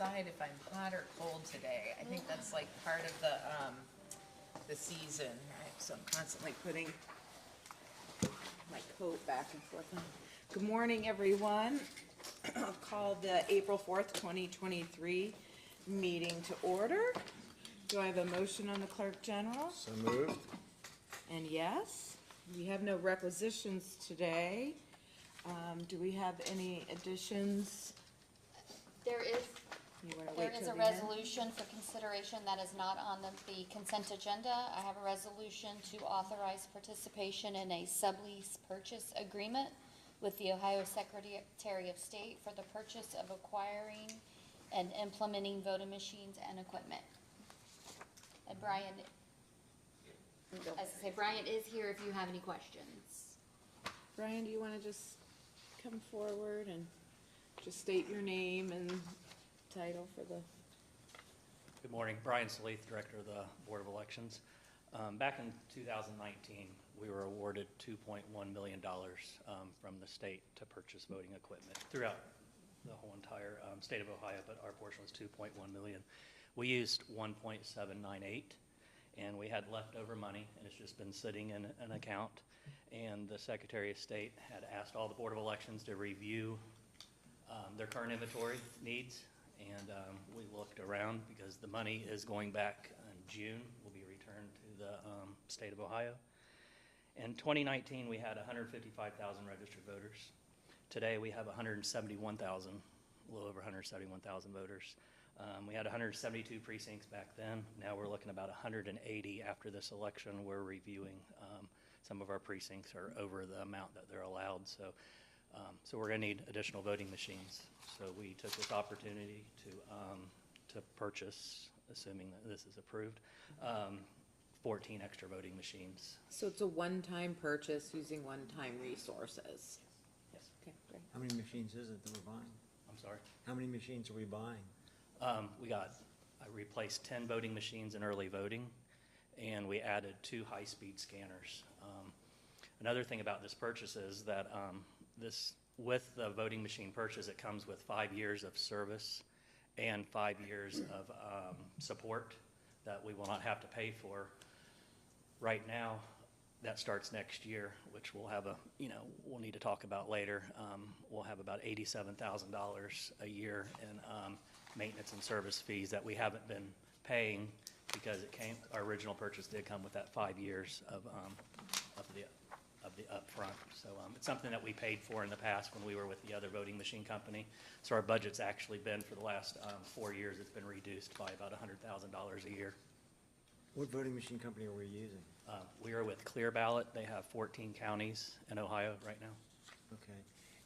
decide if I'm hot or cold today. I think that's like part of the season, right? So I'm constantly putting my coat back and forth. Good morning, everyone. I'll call the April 4th, 2023 meeting to order. Do I have a motion on the Clerk General? So moved. And yes, we have no requisitions today. Do we have any additions? There is, You wanna there wait is till a the end? resolution for consideration that is not on the consent agenda. I have a resolution to authorize participation in a sublease purchase agreement with the Ohio Secretary of State for the purchase of acquiring and implementing voting machines and equipment. And Brian, as I say, Brian is here if you have any questions. Brian, do you want to just come forward and just state your name and title for the... Good morning, Brian Salith, Director of the Board of Elections. Back in 2019, we were awarded $2.1 million from the state to purchase voting equipment throughout the whole entire state of Ohio, but our portion was $2.1 million. We used 1.798, and we had leftover money, and it's just been sitting in an account. And the Secretary of State had asked all the Board of Elections to review their current inventory needs, and we looked around because the money is going back in June, will be returned to the state of Ohio. In 2019, we had 155,000 registered voters. Today, we have 171,000, a little over 171,000 voters. We had 172 precincts back then. Now we're looking about 180 after this election. We're reviewing some of our precincts are over the amount that they're allowed. So we're going to need additional voting machines. So we took this opportunity to purchase, assuming that this is approved, 14 extra voting machines. So it's a one-time purchase using one-time resources? Yes. Okay, great. How many machines is it that we're buying? I'm sorry. How many machines are we buying? I replaced 10 voting machines in early voting, and we added 2 high-speed scanners. Another thing about this purchase is that with the voting machine purchase, it comes with 5 years of service and 5 years of support that we will not have to pay for. Right now, that starts next year, which we'll have we'll need to talk about later. We'll have about $87,000 a year in maintenance and service fees that we haven't been paying because our original purchase did come with that 5 years of the upfront. So it's something that we paid for in the past when we were with the other voting machine company. So our budget's actually been, for the last 4 years, it's been reduced by about $100,000 a year. What voting machine company are we using? We are with Clear Ballot. They have 14 counties in Ohio right now. Okay.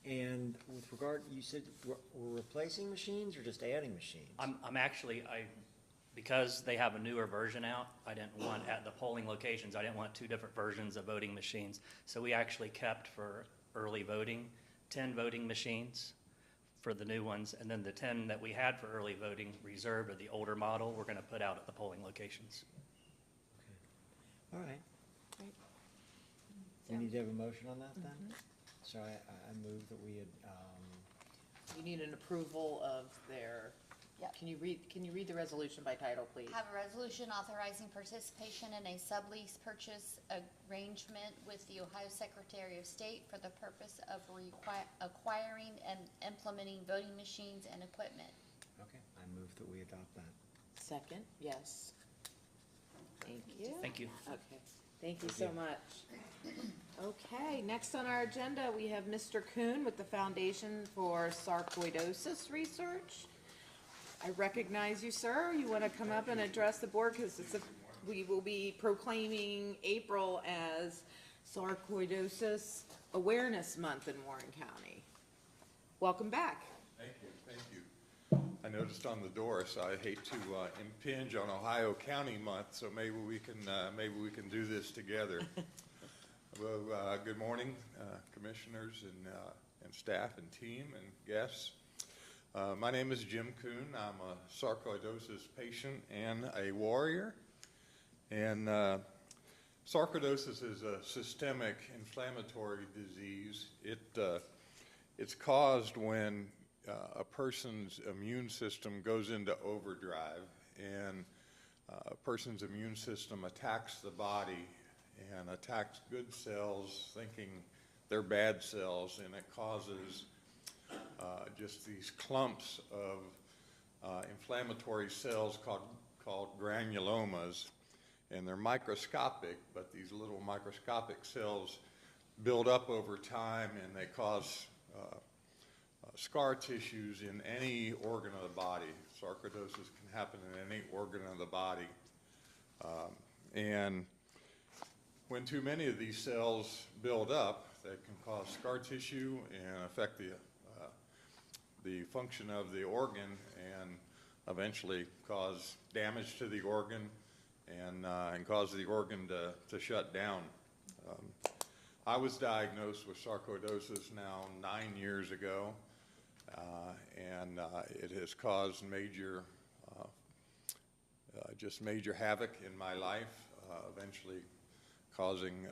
And with regard, you said we're replacing machines or just adding machines? Because they have a newer version out, I didn't want, at the polling locations, I didn't want 2 different versions of voting machines. So we actually kept for early voting 10 voting machines for the new ones, and then the 10 that we had for early voting reserved, or the older model, we're going to put out at the polling locations. Okay. All right. Great. We need to have a motion on that then? So I move that we had, You need an approval of their... Yep. Can you read the resolution by title, please? Have a resolution authorizing participation in a sublease purchase arrangement with the Ohio Secretary of State for the purpose of acquiring and implementing voting machines and equipment. okay, I move that we adopt that. Second, yes. Thank you. Thank you. Okay, thank you so much. Okay, next on our agenda, we have Mr. Kuhn with the Foundation for Sarcoidosis Research. I recognize you, sir. You want to come up and address the board because we will be proclaiming April as Sarcoidosis Awareness Month in Warren County. Welcome back. Thank you, thank you. I noticed on the door, so I hate to impinge on Ohio County Month, so maybe we can do this together. Well, good morning, commissioners and staff and team and guests. My name is Jim Kuhn. I'm a sarcoidosis patient and a warrior. And sarcoidosis is a systemic inflammatory disease. It's caused when a person's immune system goes into overdrive, and a person's immune system attacks the body and attacks good cells thinking they're bad cells, and it causes just these clumps of inflammatory cells called granulomas, and they're microscopic, but these little microscopic cells build up over time, and they cause scar tissues in any organ of the body. Sarcoidosis can happen in any organ of the body. And when too many of these cells build up, they can cause scar tissue and affect the function of the organ, and eventually cause damage to the organ and cause the organ to shut down. I was diagnosed with sarcoidosis now 9 years ago, and it has caused just major havoc in my life, eventually causing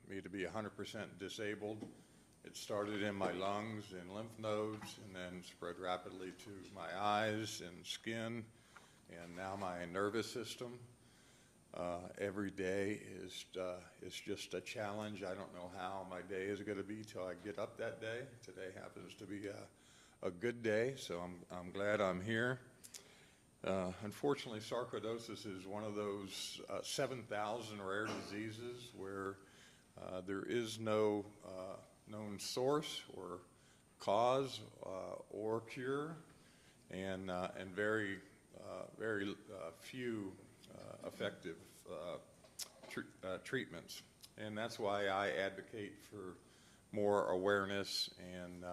me to be 100% disabled. It started in my lungs and lymph nodes, and then spread rapidly to my eyes and skin, and now my nervous system. Every day is just a challenge. I don't know how my day is going to be till I get up that day. Today happens to be a good day, so I'm glad I'm here. Unfortunately, sarcoidosis is one of those 7,000 rare diseases where there is no known source or cause or cure, and very few effective treatments. And that's why I advocate for more awareness and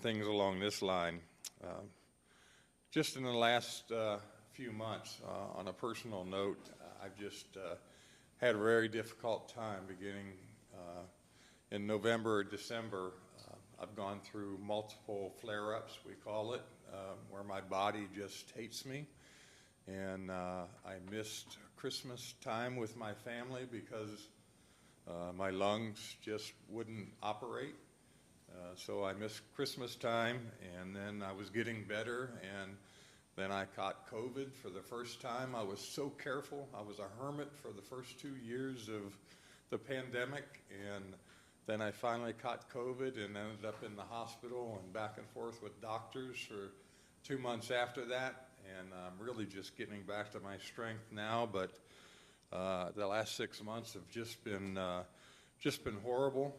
things along this line. Just in the last few months, on a personal note, I've just had a very difficult time beginning in November or December. I've gone through multiple flare-ups, we call it, where my body just hates me. And I missed Christmas time with my family because my lungs just wouldn't operate. So I missed Christmas time, and then I was getting better, and then I caught COVID for the first time. I was so careful. I was a hermit for the first 2 years of the pandemic, and then I finally caught COVID and ended up in the hospital and back and forth with doctors for 2 months after that. And I'm really just getting back to my strength now, but the last 6 months have just been horrible.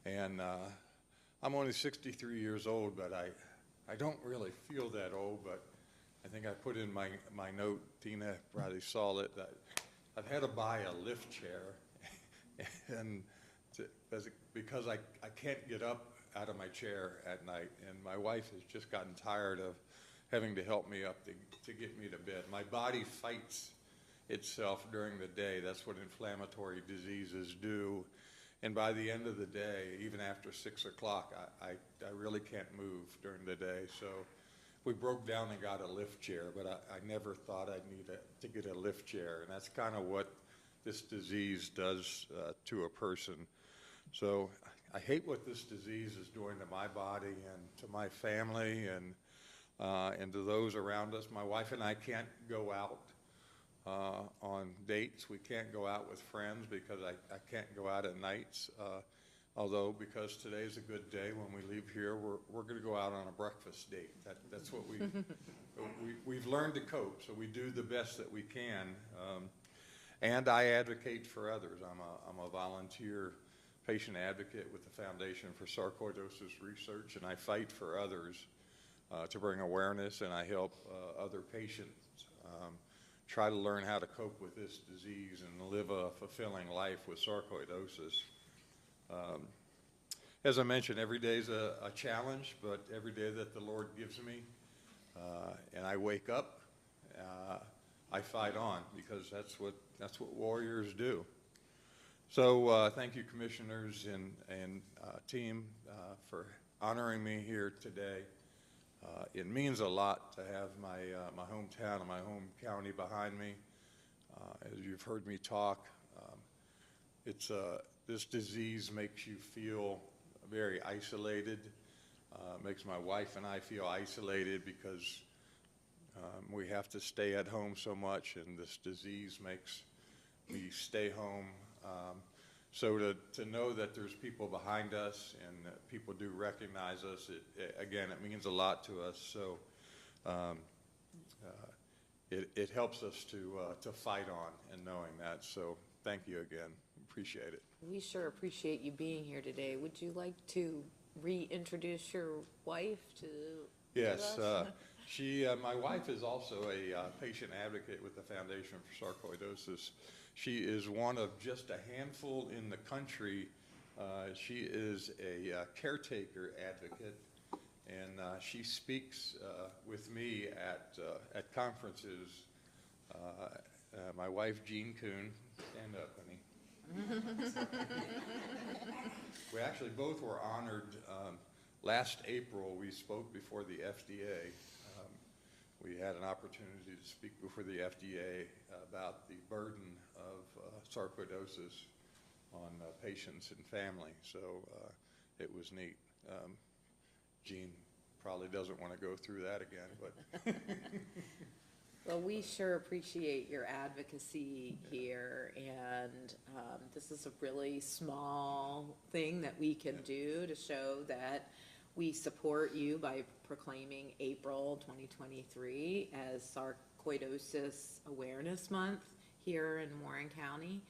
And I'm only 63 years old, but I don't really feel that old. But I think I put in my note, Tina probably saw it, that I've had to buy a lift chair, and because I can't get up out of my chair at night, and my wife has just gotten tired of having to help me up to get me to bed. My body fights itself during the day. That's what inflammatory diseases do. And by the end of the day, even after 6 o'clock, I really can't move during the day. So we broke down and got a lift chair, but I never thought I'd need to get a lift chair. And that's kind of what this disease does to a person. So I hate what this disease is doing to my body and to my family and to those around us. My wife and I can't go out on dates. We can't go out with friends because I can't go out at nights. Although, because today's a good day, when we leave here, we're going to go out on a breakfast date. That's what we've learned to cope, so we do the best that we can. And I advocate for others. I'm a volunteer patient advocate with the Foundation for Sarcoidosis Research, and I fight for others to bring awareness, and I help other patients try to learn how to cope with this disease and live a fulfilling life with sarcoidosis. As I mentioned, every day is a challenge, but every day that the Lord gives me and I wake up, I fight on, because that's what warriors do. So thank you, commissioners and team, for honoring me here today. It means a lot to have my hometown and my home county behind me. As you've heard me talk, this disease makes you feel very isolated, Makes my wife and I feel isolated because we have to stay at home so much, and this disease makes me stay home. So to know that there's people behind us and that people do recognize us, again, it means a lot to us. So it helps us to fight on and knowing that. So thank you again. Appreciate it. We sure appreciate you being here today. Would you like to reintroduce your wife to Yes, us? my wife is also a patient advocate with the Foundation for Sarcoidosis. She is one of just a handful in the country. She is a caretaker advocate, and she speaks with me at conferences. My wife, Jean Kuhn, stand up, honey. We actually both were honored. Last April, we spoke before the FDA. We had an opportunity to speak before the FDA about the burden of sarcoidosis on patients and family. So it was neat. Jean probably doesn't want to go through that again, but Well, we sure appreciate your advocacy here, and this is a really small thing that we can do to show that we support you by proclaiming April 2023 as Sarcoidosis Awareness Month here in Warren County.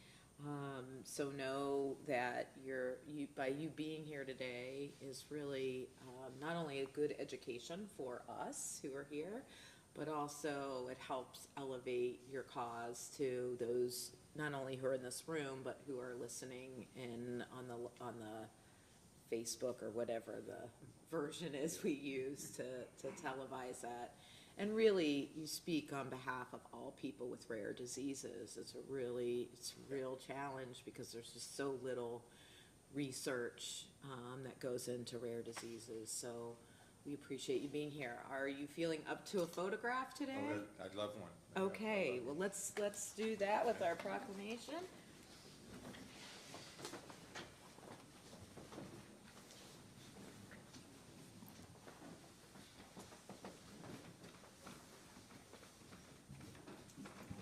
So know that by you being here today is really not only a good education for us who are here, but also it helps elevate your cause to those not only who are in this room, but who are listening in on the Facebook or whatever the version is we use to televise that. And really, you speak on behalf of all people with rare diseases. It's a real challenge because there's just so little research that goes into rare diseases. So we appreciate you being here. Are you feeling up to a photograph today? I'd love one. Okay, well, let's do that with our proclamation.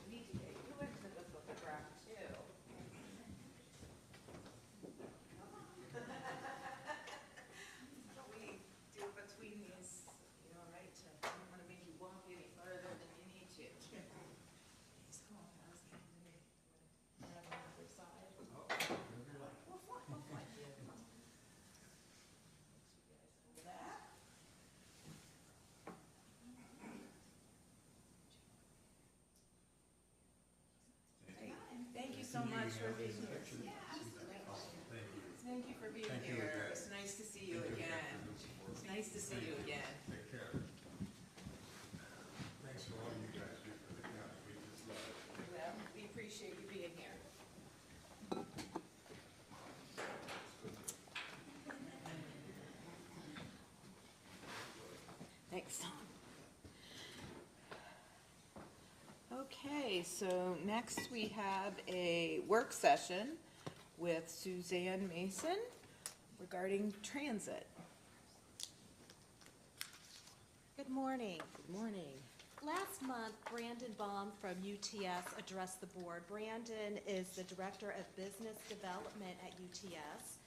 We need to get you into the photograph too. We do it between these, right, I don't want to make you walk any further than you need to. He's calling us, we're on the other side. We'll fly. That. Thank you so much for being here. Thank you for being here. It's nice to see you again. It's nice to see you again. Take care. Thanks for all you guys do for the county. We just love it. Well, we appreciate you being here. Thanks, Tom. Okay, so next we have a work session with Suzanne Mason regarding transit. Good morning. Good morning. Last month, Brandon Baum from UTS addressed the board. Brandon is the Director of Business Development at UTS.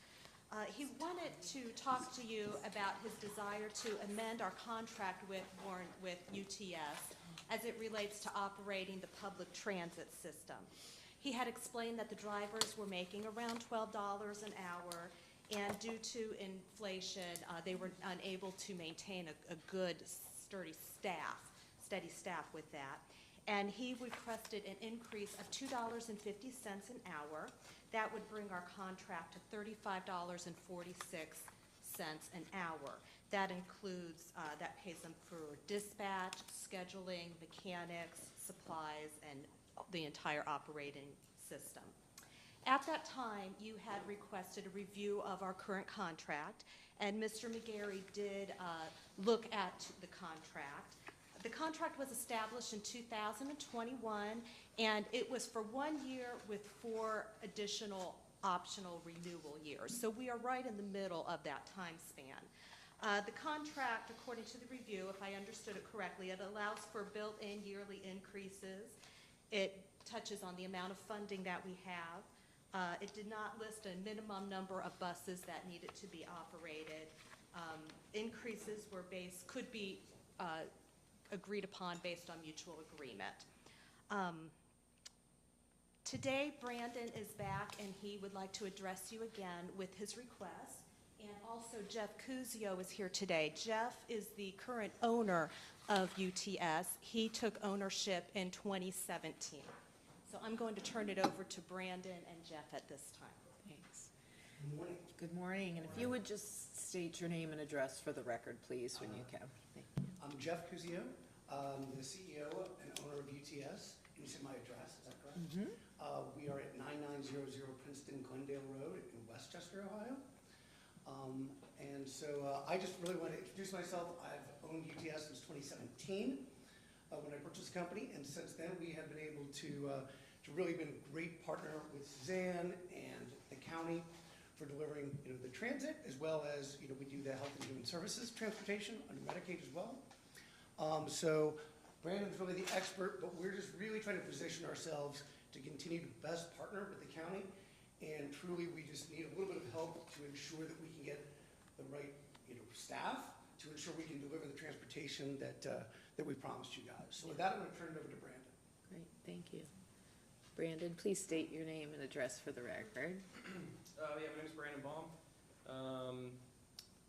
He wanted to talk to you about his desire to amend our contract with UTS as it relates to operating the public transit system. He had explained that the drivers were making around $12 an hour, and due to inflation, they were unable to maintain a good, steady staff with that. And he requested an increase of $2.50 an hour. That would bring our contract to $35.46 an hour. That includes, that pays them for dispatch, scheduling, mechanics, supplies, and the entire operating system. At that time, you had requested a review of our current contract, and Mr. McGarry did look at the contract. The contract was established in 2021, and it was for 1 year with 4 additional optional renewal years. So we are right in the middle of that time span. The contract, according to the review, if I understood it correctly, it allows for built-in yearly increases. It touches on the amount of funding that we have. It did not list a minimum number of buses that needed to be operated. Increases could be agreed upon based on mutual agreement. Today, Brandon is back, and he would like to address you again with his request. And also, Jeff Cusio is here today. Jeff is the current owner of UTS. He took ownership in 2017. So I'm going to turn it over to Brandon and Jeff at this time. Thanks. Good morning, and if you would just state your name and address for the record, please, when you can. Thank you. I'm Jeff Cusio, the CEO and owner of UTS. You said my address, is that correct? Mm-hmm. We are at 9900 Princeton Glendale Road in Westchester, Ohio. And so I just really want to introduce myself. I've owned UTS since 2017 when I purchased the company, and since then we have been able to really been a great partner with Suzanne and the county for delivering the transit, as well as we do the health and human services transportation under Medicaid as well. So Brandon's really the expert, but we're just really trying to position ourselves to continue to best partner with the county. And truly, we just need a little bit of help to ensure that we can get the right, staff to ensure we can deliver the transportation that we promised you guys. So with that, I'm going to turn it over to Brandon. Great, thank you. Brandon, please state your name and address for the record. My name is Brandon Baum,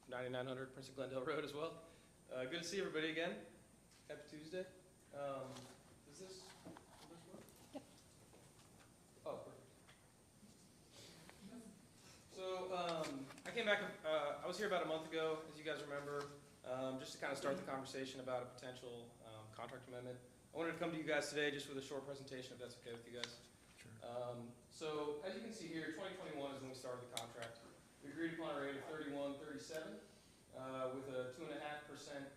9900 Princeton Glendale Road as well. Good to see everybody again. Happy Tuesday. Is this work? Yep. Oh, perfect. So I came back, I was here about a month ago, as you guys remember, just to kind of start the conversation about a potential contract amendment. I wanted to come to you guys today just with a short presentation, if that's okay with you guys. Sure. So as you can see here, 2021 is when we started the contract. We agreed upon a rate of 31.37 with a 2.5%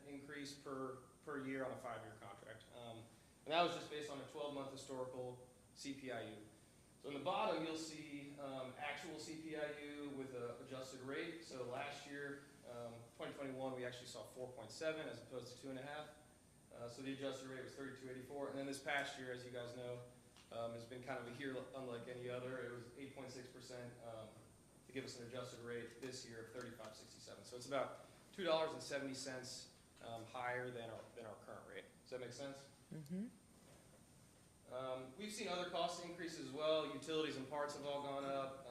increase per year on a 5-year contract. And that was just based on a 12-month historical CPIU. So in the bottom, you'll see actual CPIU with an adjusted rate. So last year, 2021, we actually saw 4.7 as opposed to 2.5. So the adjusted rate was 32.84. And then this past year, as you guys know, has been kind of a year unlike any other. It was 8.6% to give us an adjusted rate this year of 35.67. So it's about $2.70 higher than our current rate. Does that make sense? Mm-hmm. We've seen other cost increases as well. Utilities and parts have all gone up.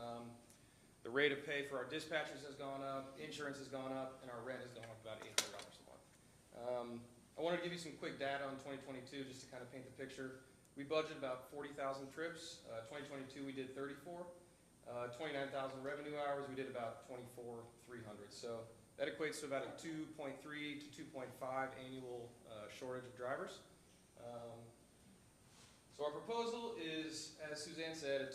The rate of pay for our dispatchers has gone up. Insurance has gone up, and our rent has gone up about $800 a month. I wanted to give you some quick data on 2022 just to kind of paint the picture. We budgeted about 40,000 trips. 2022 we did 34. 29,000 revenue hours, we did about 24,300. So that equates to about a 2.3 to 2.5 annual shortage of drivers. So our proposal is, as Suzanne said, a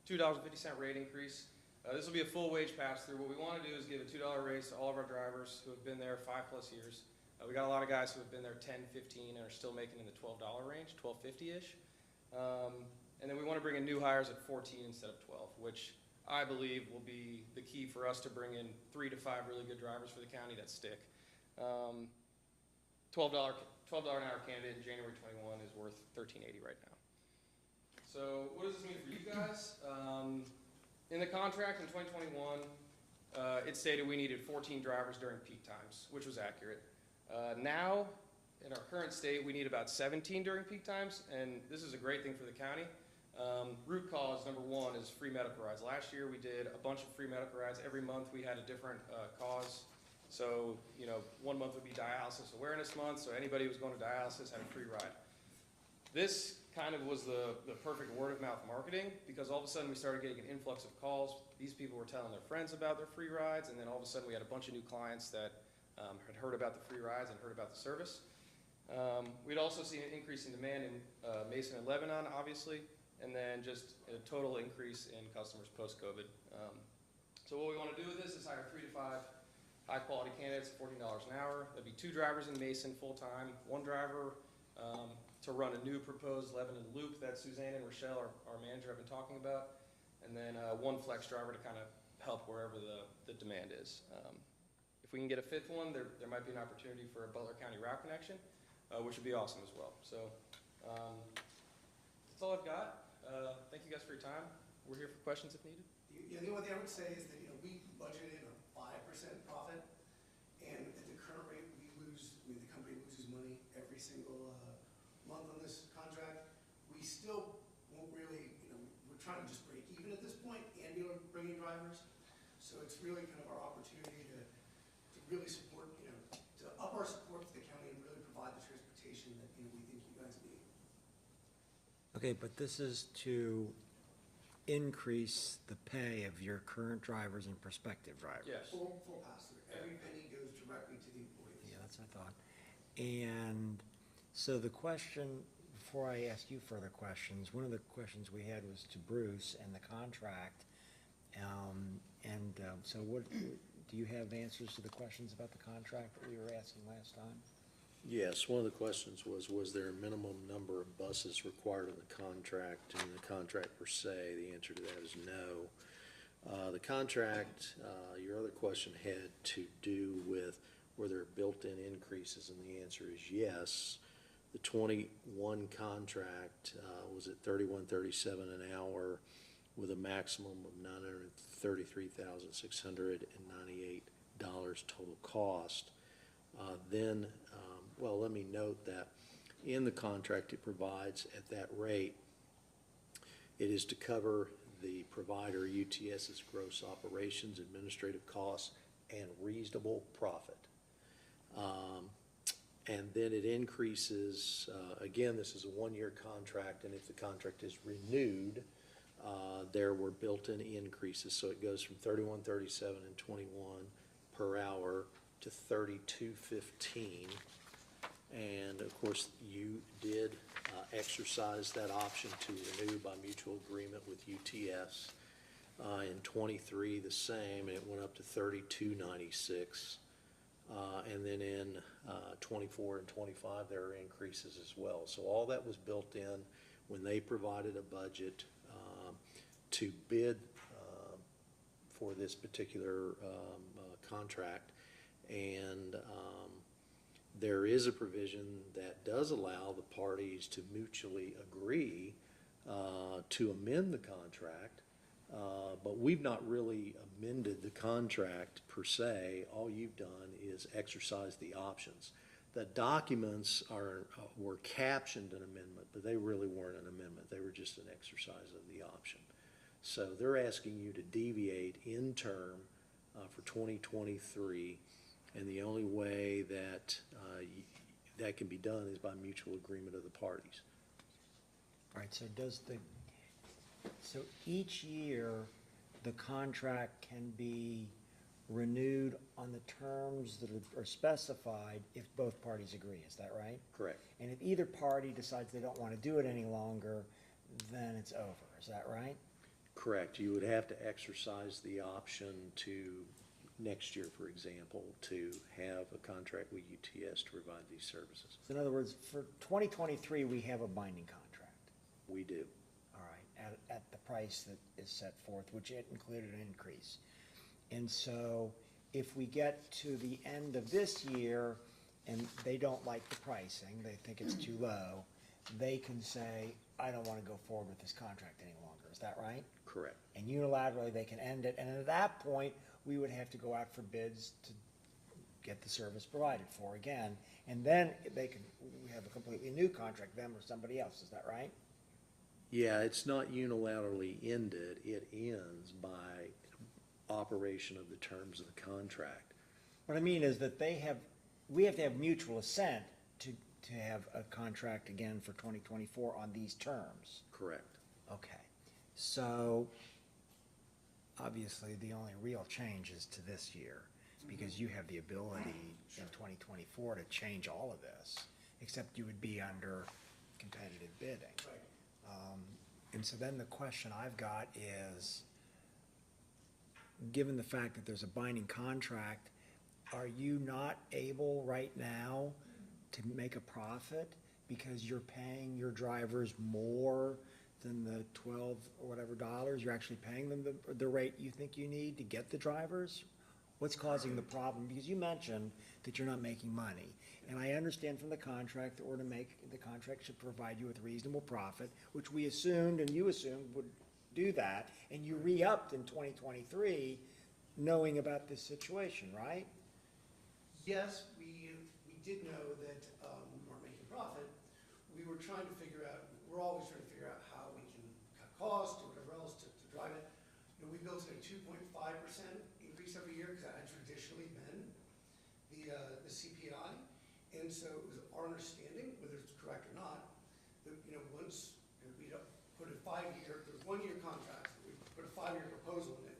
$2.50 rate increase. This will be a full wage pass-through. What we want to do is give a $2 raise to all of our drivers who have been there 5+ years. We got a lot of guys who have been there 10, 15, and are still making in the $12 range, $12.50-ish. And then we want to bring in new hires at 14 instead of 12, which I believe will be the key for us to bring in 3 to 5 really good drivers for the county that stick. $12 an hour candidate in January 21 is worth $13.80 right now. So what does this mean for you guys? In the contract in 2021, it stated we needed 14 drivers during peak times, which was accurate. Now, in our current state, we need about 17 during peak times, and this is a great thing for the county. Root cause number one is free medical rides. Last year we did a bunch of free medical rides. Every month we had a different cause. So, 1 month would be dialysis awareness month, so anybody who was going to dialysis had a free ride. This kind of was the perfect word of mouth marketing, because all of a sudden we started getting an influx of calls. These people were telling their friends about their free rides, and then all of a sudden we had a bunch of new clients that had heard about the free rides and heard about the service. We'd also seen an increase in demand in Mason and Lebanon, obviously, and then just a total increase in customers post-COVID. So what we want to do with this is hire 3 to 5 high-quality candidates, $14 an hour. There'll be 2 drivers in Mason full-time, 1 driver to run a new proposed Lebanon loop that Suzanne and Rochelle, our manager, have been talking about, and then 1 flex driver to kind of help wherever the demand is. If we can get a fifth one, there might be an opportunity for a Butler County route connection, which would be awesome as well. So that's all I've got. Thank you guys for your time. We're here for questions if needed. Yeah, the only thing I would say is that, we budgeted a 5% profit, and at the current rate, the company loses money every single month on this contract. We still won't really, we're trying to just break even at this point and be able to bring in drivers. So it's really kind of our opportunity to really support, to up our support to the county and really provide the transportation that, we think you guys need. Okay, but this is to increase the pay of your current drivers and prospective drivers. Yes. Full pass-through. Every penny goes directly to the employees. Yeah, that's what I thought. And so the question, before I ask you further questions, one of the questions we had was to Bruce and the contract. So what, do you have answers to the questions about the contract that we were asking last time? Yes, one of the questions was there a minimum number of buses required in the contract, and the contract per se? The answer to that is no. The contract, your other question had to do with were there built-in increases, and the answer is yes. The 21 contract was at $31.37 an hour with a maximum of $933,698 total cost. Well, let me note that in the contract it provides at that rate, it is to cover the provider UTS's gross operations, administrative costs, and reasonable profit. And then it increases, again, this is a one-year contract, and if the contract is renewed, there were built-in increases. So it goes from $31.37 and 21 per hour to $32.15. And of course, you did exercise that option to renew by mutual agreement with UTS. In 23, the same, and it went up to $32.96. And then in 24 and 25, there are increases as well. So all that was built in when they provided a budget to bid for this particular contract. And there is a provision that does allow the parties to mutually agree to amend the contract, but we've not really amended the contract per se. All you've done is exercise the options. The documents were captioned an amendment, but they really weren't an amendment. They were just an exercise of the option. So they're asking you to deviate in term for 2023, and the only way that that can be done is by mutual agreement of the parties. All right, so each year, the contract can be renewed on the terms that are specified if both parties agree, is that right? Correct. And if either party decides they don't want to do it any longer, then it's over, is that right? Correct. You would have to exercise the option to, next year, for example, to have a contract with UTS to provide these services. So in other words, for 2023, we have a binding contract. We do. All right, at the price that is set forth, which it included an increase. And so if we get to the end of this year and they don't like the pricing, they think it's too low, they can say, I don't want to go forward with this contract any longer. Is that right? Correct. And unilaterally, they can end it. And at that point, we would have to go out for bids to get the service provided for again. And then we have a completely new contract, them or somebody else. Is that right? Yeah, it's not unilaterally ended. It ends by operation of the terms of the contract. What I mean is that we have to have mutual assent to have a contract again for 2024 on these terms. Correct. Okay, so obviously the only real change is to this year because you have the ability in 2024 to change all of this, except you would be under competitive bidding. Right. And so then the question I've got is, given the fact that there's a binding contract, are you not able right now to make a profit because you're paying your drivers more than the 12 or whatever dollars? You're actually paying them the rate you think you need to get the drivers? What's causing the problem? Because you mentioned that you're not making money. And I understand from the contract, that the contract should provide you with reasonable profit, which we assumed and you assumed would do that. And you re-upped in 2023, knowing about this situation, right? Yes, we did know that we weren't making profit. We were trying to figure out, we're always trying to figure out how we can cut costs or whatever else to drive it. You know, we built in a 2.5% increase every year because that had traditionally been the CPI. And so it was our understanding, whether it's correct or not, that, you know, once we put a 5-year, there's 1-year contracts, we put a 5-year proposal in it.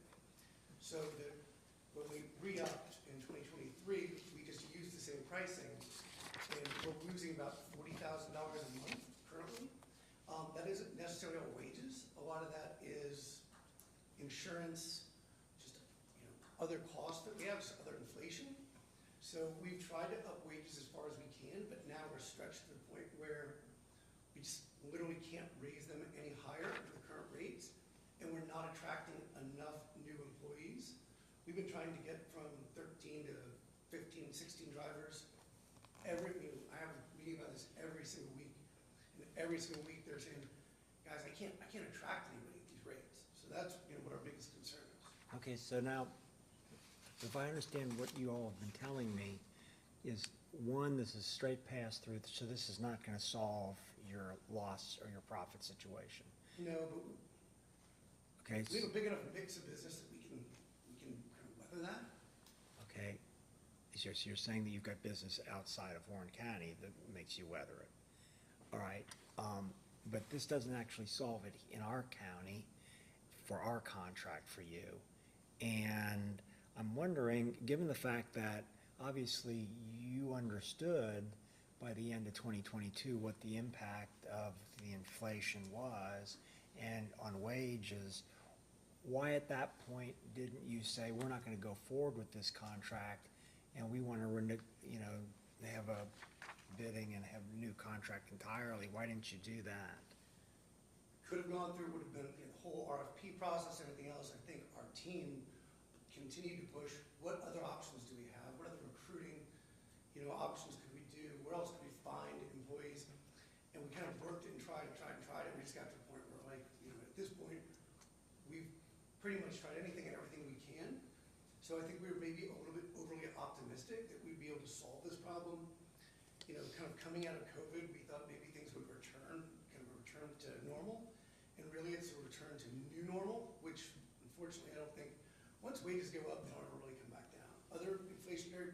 So that when we re-upped in 2023, we just used the same pricing, and we're losing about $40,000 a month currently. That isn't necessarily all wages. A lot of that is insurance, just, you know, other costs that we have, just other inflation. So we've tried to up wages as far as we can, but now we're stretched to the point where we just literally can't raise them any higher than the current rates, and we're not attracting enough new employees. We've been trying to get from 13 to 15, 16 drivers. I have a meeting about this every single week, and every single week they're saying, guys, I can't attract anybody at these rates. So that's, you know, what our biggest concern is. Okay, so now, if I understand what you all have been telling me, is one, this is straight pass-through, so this is not gonna solve your loss or your profit situation. No, but Okay, we have a big enough mix of business that we can kind of weather that. okay, so you're saying that you've got business outside of Warren County that makes you weather it. All right, but this doesn't actually solve it in our county for our contract for you. And I'm wondering, given the fact that obviously you understood by the end of 2022 what the impact of the inflation was and on wages, why at that point didn't you say, we're not gonna go forward with this contract and we wanna have a bidding and have a new contract entirely? Why didn't you do that? Could have gone through, would have been the whole RFP process, everything else. I think our team continued to push, what other options do we have? What other recruiting, you know, options could we do? Where else could we find employees? And we kind of worked it and tried and we just got to the point where, like, you know, at this point, we've pretty much tried anything and everything we can. So I think we were maybe a little bit overly optimistic that we'd be able to solve this problem. You know, kind of coming out of COVID, we thought maybe things would return to normal. And really it's a return to new normal, which unfortunately I don't think, once wages go up, they don't ever really come back down. Other inflationary,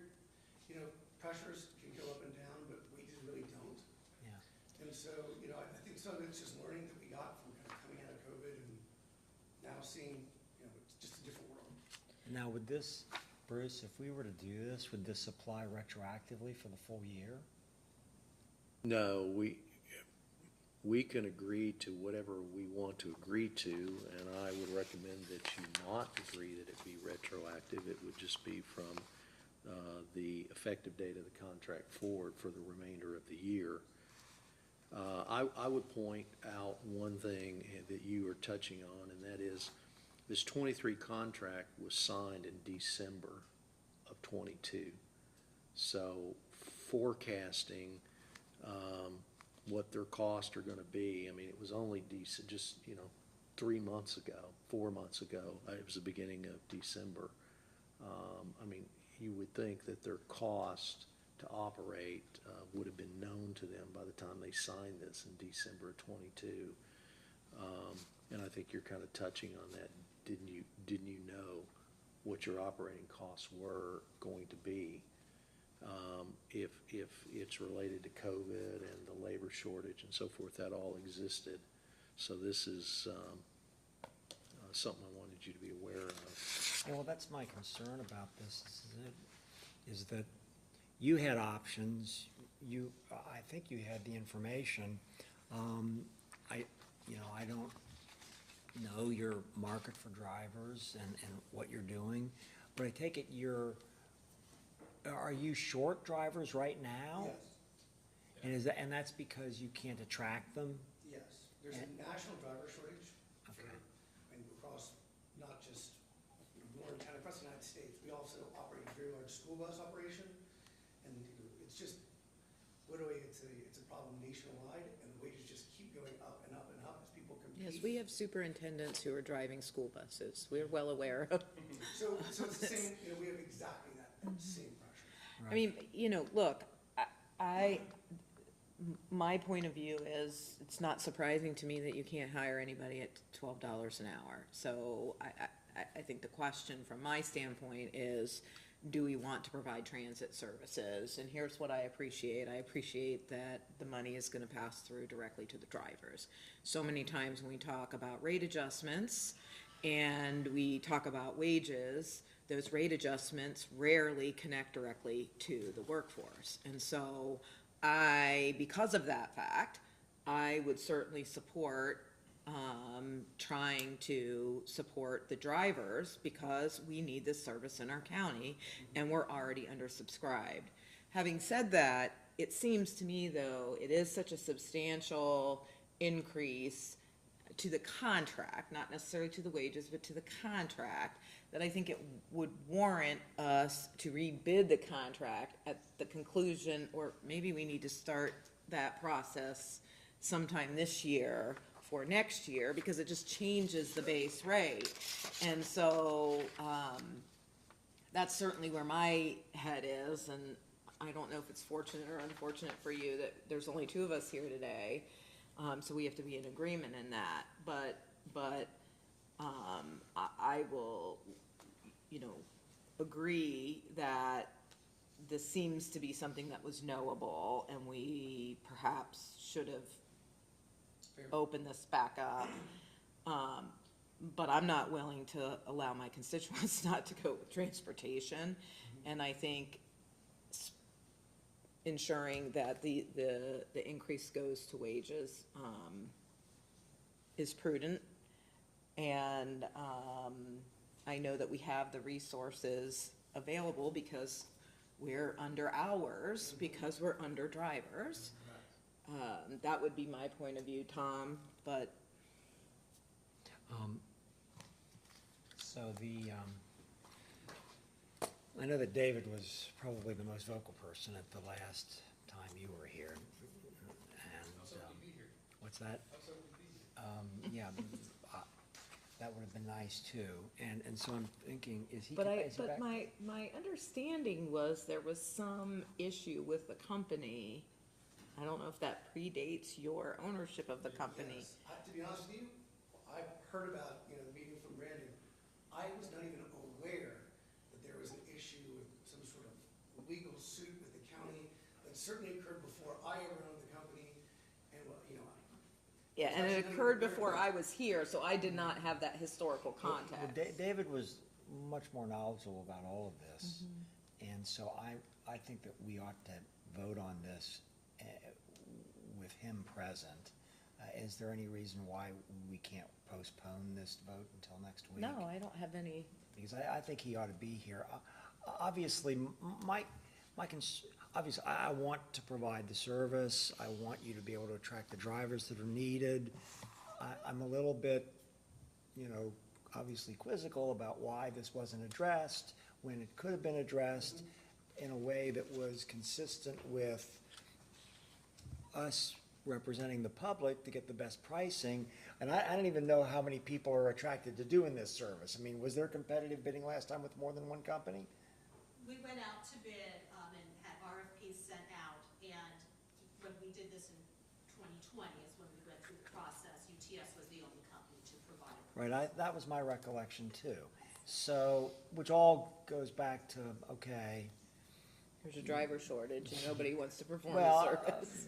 you know, pressures can go up and down, but wages really don't. Yeah. And so, you know, I think some of it's just learning that we got from kind of coming out of COVID and now seeing, you know, it's just a different world. Now, would this, Bruce, if we were to do this, would this apply retroactively for the full year? No, we can agree to whatever we want to agree to, and I would recommend that you not agree that it be retroactive. It would just be from the effective date of the contract forward for the remainder of the year. I would point out one thing that you are touching on, and that is this 23 contract was signed in December of 22. So forecasting what their costs are going to be, I mean, it was only just 3 months ago, 4 months ago. It was the beginning of December. I mean, you would think that their cost to operate would have been known to them by the time they signed this in December of 22. And I think you're kind of touching on that. Didn't you know what your operating costs were going to be? If it's related to COVID and the labor shortage and so forth, that all existed. So this is something I wanted you to be aware of. Well, that's my concern about this, is that you had options, I think you had the information. I don't know your market for drivers and what you're doing, but I take it are you short drivers right now? Yes, And that's because you can't attract them? yes. There's a national driver shortage. Okay. And across, not just Warren County, across the United States. We also operate a very large school bus operation. And it's just, literally, it's a problem nationwide, and the wages just keep going up and up and up as people compete. Yes, we have superintendents who are driving school buses. We're well aware of. So it's the same, we have exactly that same pressure. I mean, look, my point of view is, it's not surprising to me that you can't hire anybody at $12 an hour. So I think the question from my standpoint is, do we want to provide transit services? And here's what I appreciate. I appreciate that the money is gonna pass through directly to the drivers. So many times when we talk about rate adjustments and we talk about wages, those rate adjustments rarely connect directly to the workforce. And so because of that fact, I would certainly support trying to support the drivers, because we need this service in our county and we're already undersubscribed. Having said that, it seems to me, though, it is such a substantial increase to the contract, not necessarily to the wages, but to the contract, that I think it would warrant us to rebid the contract at the conclusion, or maybe we need to start that process sometime this year for next year, because it just changes the base rate. And so, that's certainly where my head is, and I don't know if it's fortunate or unfortunate for you that there's only two of us here today. So we have to be in agreement in that, but I will, agree that this seems to be something that was knowable, and we perhaps should have opened this back up. But I'm not willing to allow my constituents not to go with transportation, and I think ensuring that the increase goes to wages is prudent. And I know that we have the resources available because we're under hours, because we're under drivers. That would be my point of view, Tom, but. So I know that David was probably the most vocal person at the last time you were here. And, what's that? Yeah, that would have been nice too. And so I'm thinking, is he back? But my understanding was there was some issue with the company. I don't know if that predates your ownership of the company. Yes. To be honest with you, I heard about, the meeting from Brandon. I was not even aware that there was an issue with some sort of legal suit with the county that certainly occurred before I ever owned the company. And, Yeah, and it occurred before I was here, so I did not have that historical context. David was much more knowledgeable about all of this. And so I think that we ought to vote on this with him present. Is there any reason why we can't postpone this vote until next week? No, I don't have any. Because I think he ought to be here. Obviously, obviously, I want to provide the service. I want you to be able to attract the drivers that are needed. I'm a little bit, obviously quizzical about why this wasn't addressed, when it could have been addressed in a way that was consistent with us representing the public to get the best pricing. And I don't even know how many people are attracted to doing this service. I mean, was there competitive bidding last time with more than one company? We went out to bid and had RFPs sent out, and when we did this in 2020 is when we went through the process. UTS was the only company to provide it. Right, that was my recollection too. So, which all goes back to, okay. There's a driver shortage and nobody wants to perform Well, the service.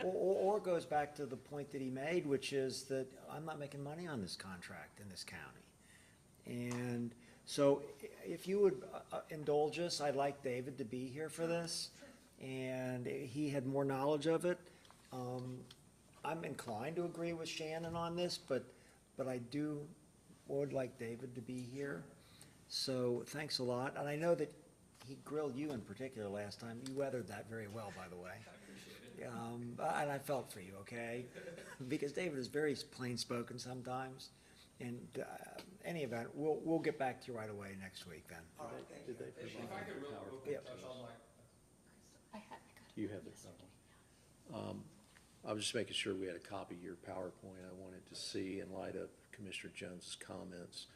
Or goes back to the point that he made, which is that I'm not making money on this contract in this county. And so if you would indulge us, I'd like David to be here for this. And he had more knowledge of it. I'm inclined to agree with Shannon on this, but I would like David to be here. So thanks a lot. And I know that he grilled you in particular last time. You weathered that very well, by the way. And I felt for you, okay? Because David is very plain-spoken sometimes. And, any event, we'll get back to you right away next week then. All right, thank you. Did they If provide I could the real PowerPoint quick Yep. touch to on us? I got it. You have the PowerPoint. I was just making sure we had a copy of your PowerPoint. I wanted to see, in light of Commissioner Jones's comments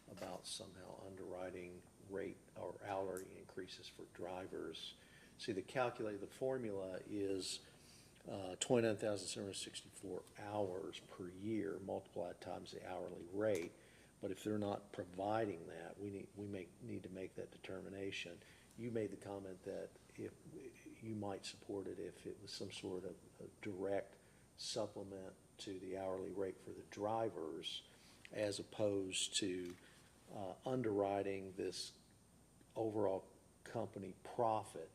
about somehow underwriting rate or hourly increases for drivers. See, the formula is 29,764 hours per year multiplied times the hourly rate. But if they're not providing that, we need to make that determination. You made the comment that if you might support it if it was some sort of a direct supplement to the hourly rate for the drivers, as opposed to underwriting this overall company profit.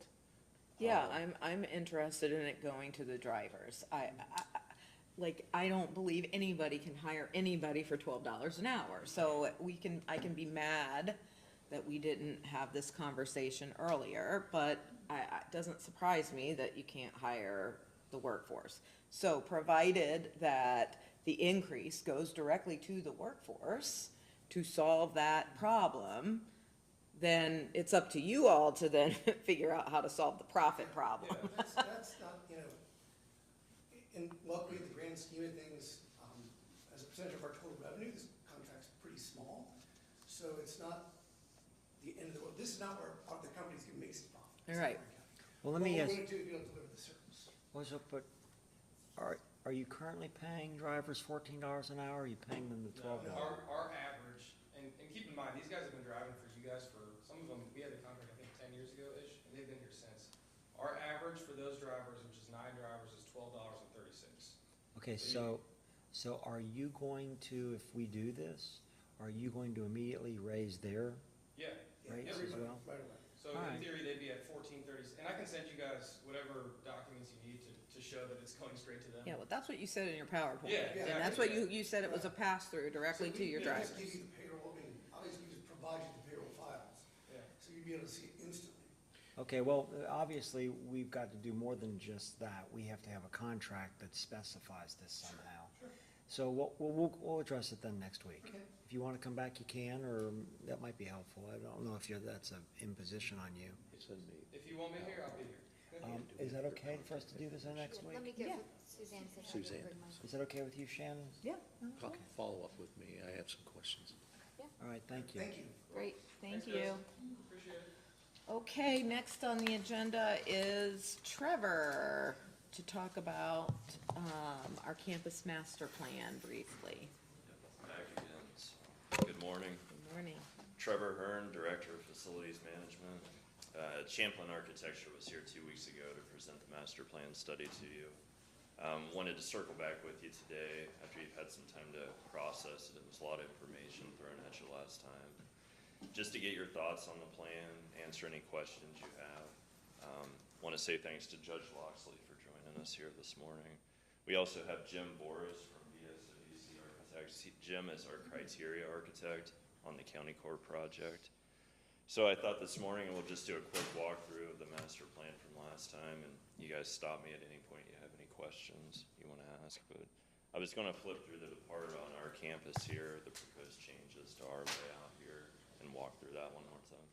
Yeah, I'm interested in it going to the drivers. I don't believe anybody can hire anybody for $12 an hour. So I can be mad that we didn't have this conversation earlier, but it doesn't surprise me that you can't hire the workforce. So provided that the increase goes directly to the workforce to solve that problem, then it's up to you all to then figure out how to solve the profit problem. That's not, in luckily, the grand scheme of things, as a percentage of our total revenue, this contract's pretty small. So it's not the end of the world. This is not where the company's gonna make some profit. It's All right. not where Well, let me What ask, we're gonna do is we're gonna deliver the service. but are you currently paying drivers $14 an hour? Or are you paying them the $12? Our average, and keep in mind, these guys have been driving for you guys for, some of them, we had the contract, I think, 10 years ago-ish, and they've been here since. Our average for those drivers, which is 9 drivers, is $12.36. Okay, so are you going to, if we do this, are you going to immediately raise their Yeah. rates as Everybody, well? right away. So All in right. theory, they'd be at 14.30, and I can send you guys whatever documents you need to show that it's going straight to them. Yeah, well, that's what you said in your PowerPoint. Yeah, And that's what you said it was a pass-through directly So to your we drivers. just give you the payroll, obviously, we just provide you the payroll files. Yeah. So you'd be able to see it instantly. Okay, well, obviously, we've got to do more than just that. We have to have a contract that specifies this somehow. Sure. So we'll address it then next week. Okay. If you want to come back, you can, or that might be helpful. I don't know if that's an imposition on you. It's in me. If you want me here, I'll be here. Is that okay for us to do this next week? Let me Yeah. get Suzanne. said I Suzanne. didn't bring mine. Is that okay with you, Shannon? Yeah, Follow up with me. I have some questions. All right, thank you. Thank you. great, thank Thanks, you. guys. Appreciate it. Okay, next on the agenda is Trevor to talk about our campus master plan briefly. Back again. So, good morning. Good morning. Trevor Hearn, Director of Facilities Management. Champlin Architecture was here 2 weeks ago to present the master plan study to you. Wanted to circle back with you today after you've had some time to process it. It was a lot of information thrown at you last time. Just to get your thoughts on the plan, answer any questions you have. Want to say thanks to Judge Loxley for joining us here this morning. We also have Jim Boris from BSWC Architects. Jim is our criteria architect on the County Core project. So I thought this morning we'll just do a quick walkthrough of the master plan from last time, and you guys stop me at any point you have any questions you want to ask. But I was going to flip through the part on our campus here, the proposed changes to our layout here, and walk through that one more time.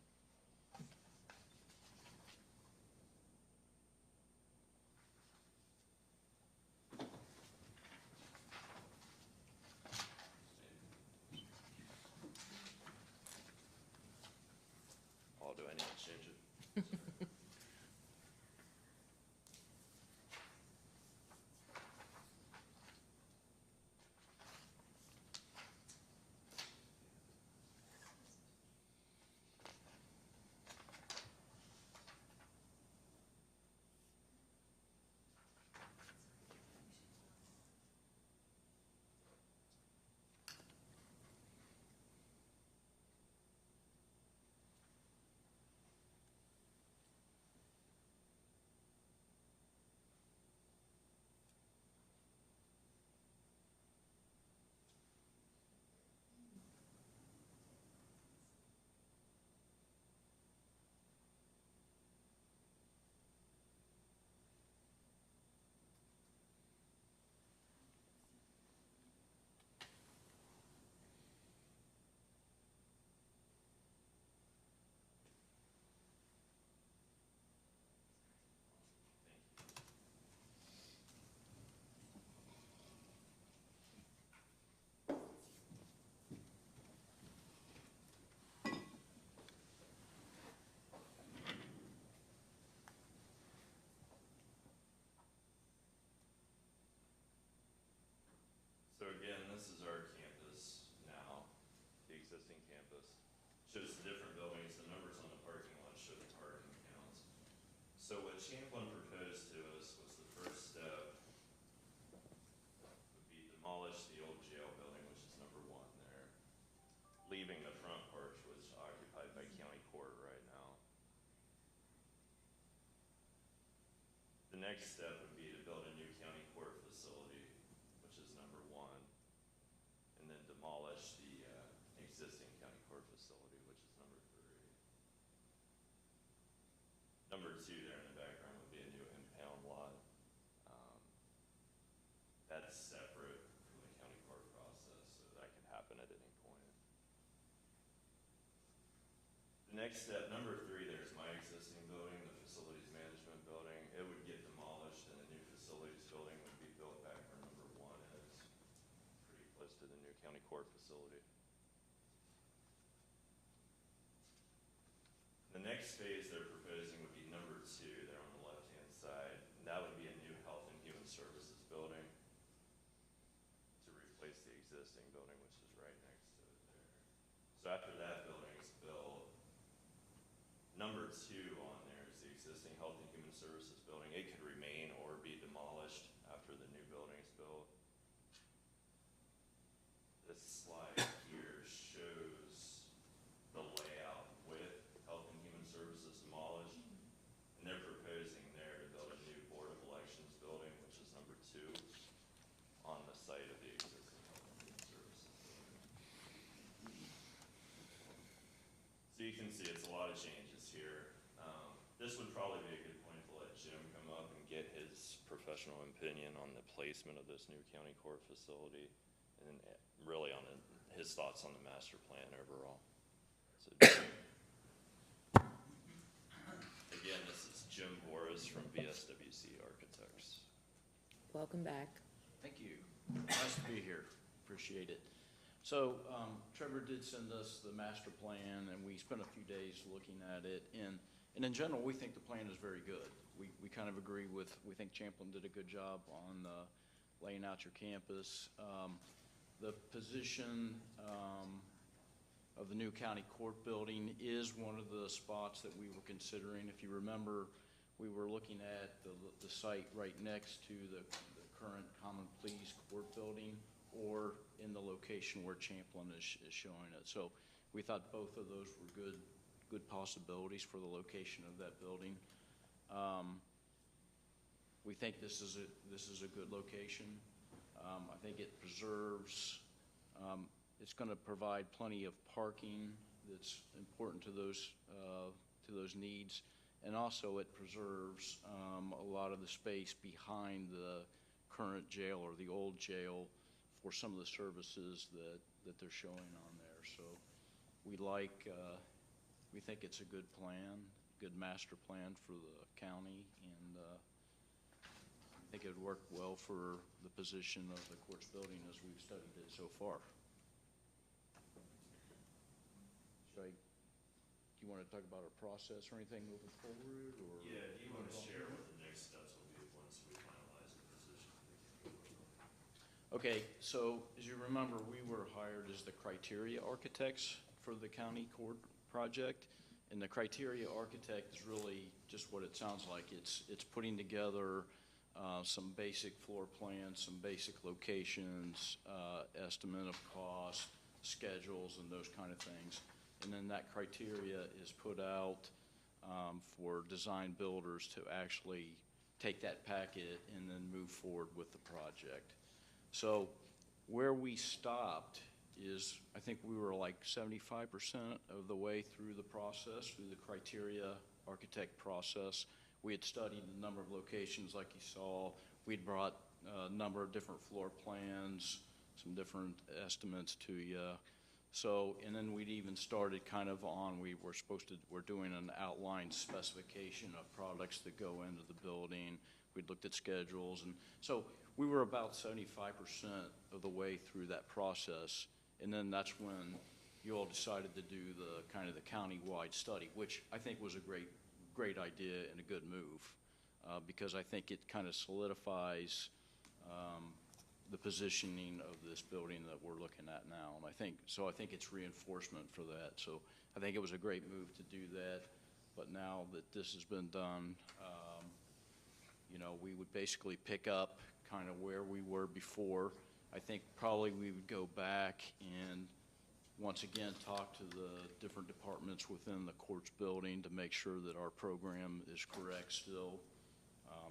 Oh, do I need to change it? Champlin proposed to us was the first step would be demolish the old jail building, which is number one there, leaving the front porch, which is occupied by county court right now. The next step would be to build a new county court facility, which is number one, and then demolish the existing county court facility, which is number three. Number two there in the background would be a new impound lot. That's separate from the county court process, so that can happen at any point. The next step, number three, there's my existing building, the facilities management building. It would get demolished and a new facilities building would be built back where number one is, pretty close to the new county court facility. The next phase they're proposing would be number two there on the left-hand side. And that would be a new health and human services building to replace the existing building, which is right next to it there. So after that building is built, number two on there is the existing health and human services building. It could remain or be demolished after the new building is built. This slide here shows the layout with health and human services demolished. And they're proposing there to build a new Board of Elections building, which is number two, on the site of the existing health and human services building. So you can see it's a lot of changes here. This would probably be a good point to let Jim come up and get his professional opinion on the placement of this new county court facility, and really on his thoughts on the master plan overall. So, again, this is Jim Boris from VSWC Architects. Welcome back. Thank you. Nice to be here. Appreciate it. So Trevor did send us the master plan, and we spent a few days looking at it. And in general, we think the plan is very good. We kind of agree with, we think Champlin did a good job on laying out your campus. The position of the new county court building is one of the spots that we were considering. If you remember, we were looking at the site right next to the current Common Pleas Court building, or in the location where Champlin is showing it. So we thought both of those were good possibilities for the location of that building. We think this is a good location. I think it preserves, it's going to provide plenty of parking that's important to those needs, and also it preserves a lot of the space behind the current jail or the old jail for some of the services that they're showing on there. So we think it's a good plan, good master plan for the county, and I think it would work well for the position of the court's building as we've studied it so far. Do you want to talk about our process or anything moving forward, or? Yeah, do you want to share what the next steps will be once we finalize the position? Okay, so as you remember, we were hired as the criteria architects for the county court project. And the criteria architect is really just what it sounds like. It's putting together some basic floor plans, some basic locations, estimate of cost, schedules, and those kind of things. And then that criteria is put out for design builders to actually take that packet and then move forward with the project. So where we stopped is, I think we were like 75% of the way through the process, through the criteria architect process. We had studied a number of locations like you saw. We'd brought a number of different floor plans, some different estimates to you. So, and then we'd even started kind of on, we're doing an outline specification of products that go into the building. We'd looked at schedules, and so we were about 75% of the way through that process. And then that's when you all decided to do the kind of the county-wide study, which I think was a great idea and a good move, because I think it kind of solidifies the positioning of this building that we're looking at now. And I think it's reinforcement for that. So I think it was a great move to do that. But now that this has been done, You know, we would basically pick up kind of where we were before. I think probably we would go back and once again talk to the different departments within the courts building to make sure that our program is correct still.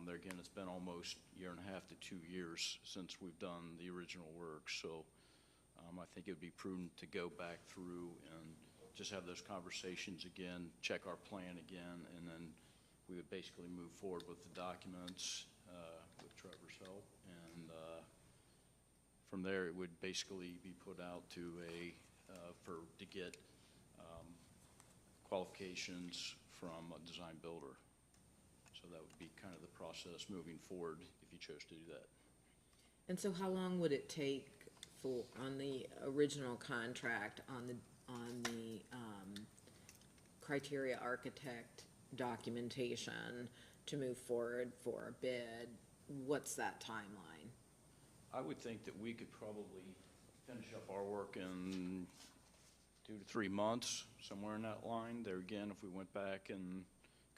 There again, it's been almost a year and a half to 2 years since we've done the original work, so I think it would be prudent to go back through and just have those conversations again, check our plan again, and then we would basically move forward with the documents with Trevor's help, and from there it would basically be put out to to get qualifications from a design builder. So that would be kind of the process moving forward if you chose to do that. And so how long would it take for, on the original contract, on the criteria architect documentation to move forward for a bid? What's that timeline? I would think that we could probably finish up our work in 2 to 3 months, somewhere in that line. There again, if we went back and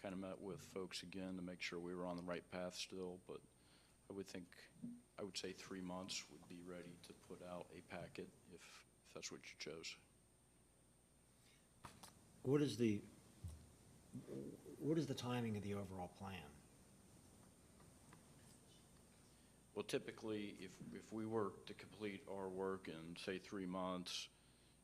kind of met with folks again to make sure we were on the right path still, but I would say 3 months would be ready to put out a packet if that's what you chose. What is the timing of the overall plan? Well, typically, if we were to complete our work in, say, 3 months,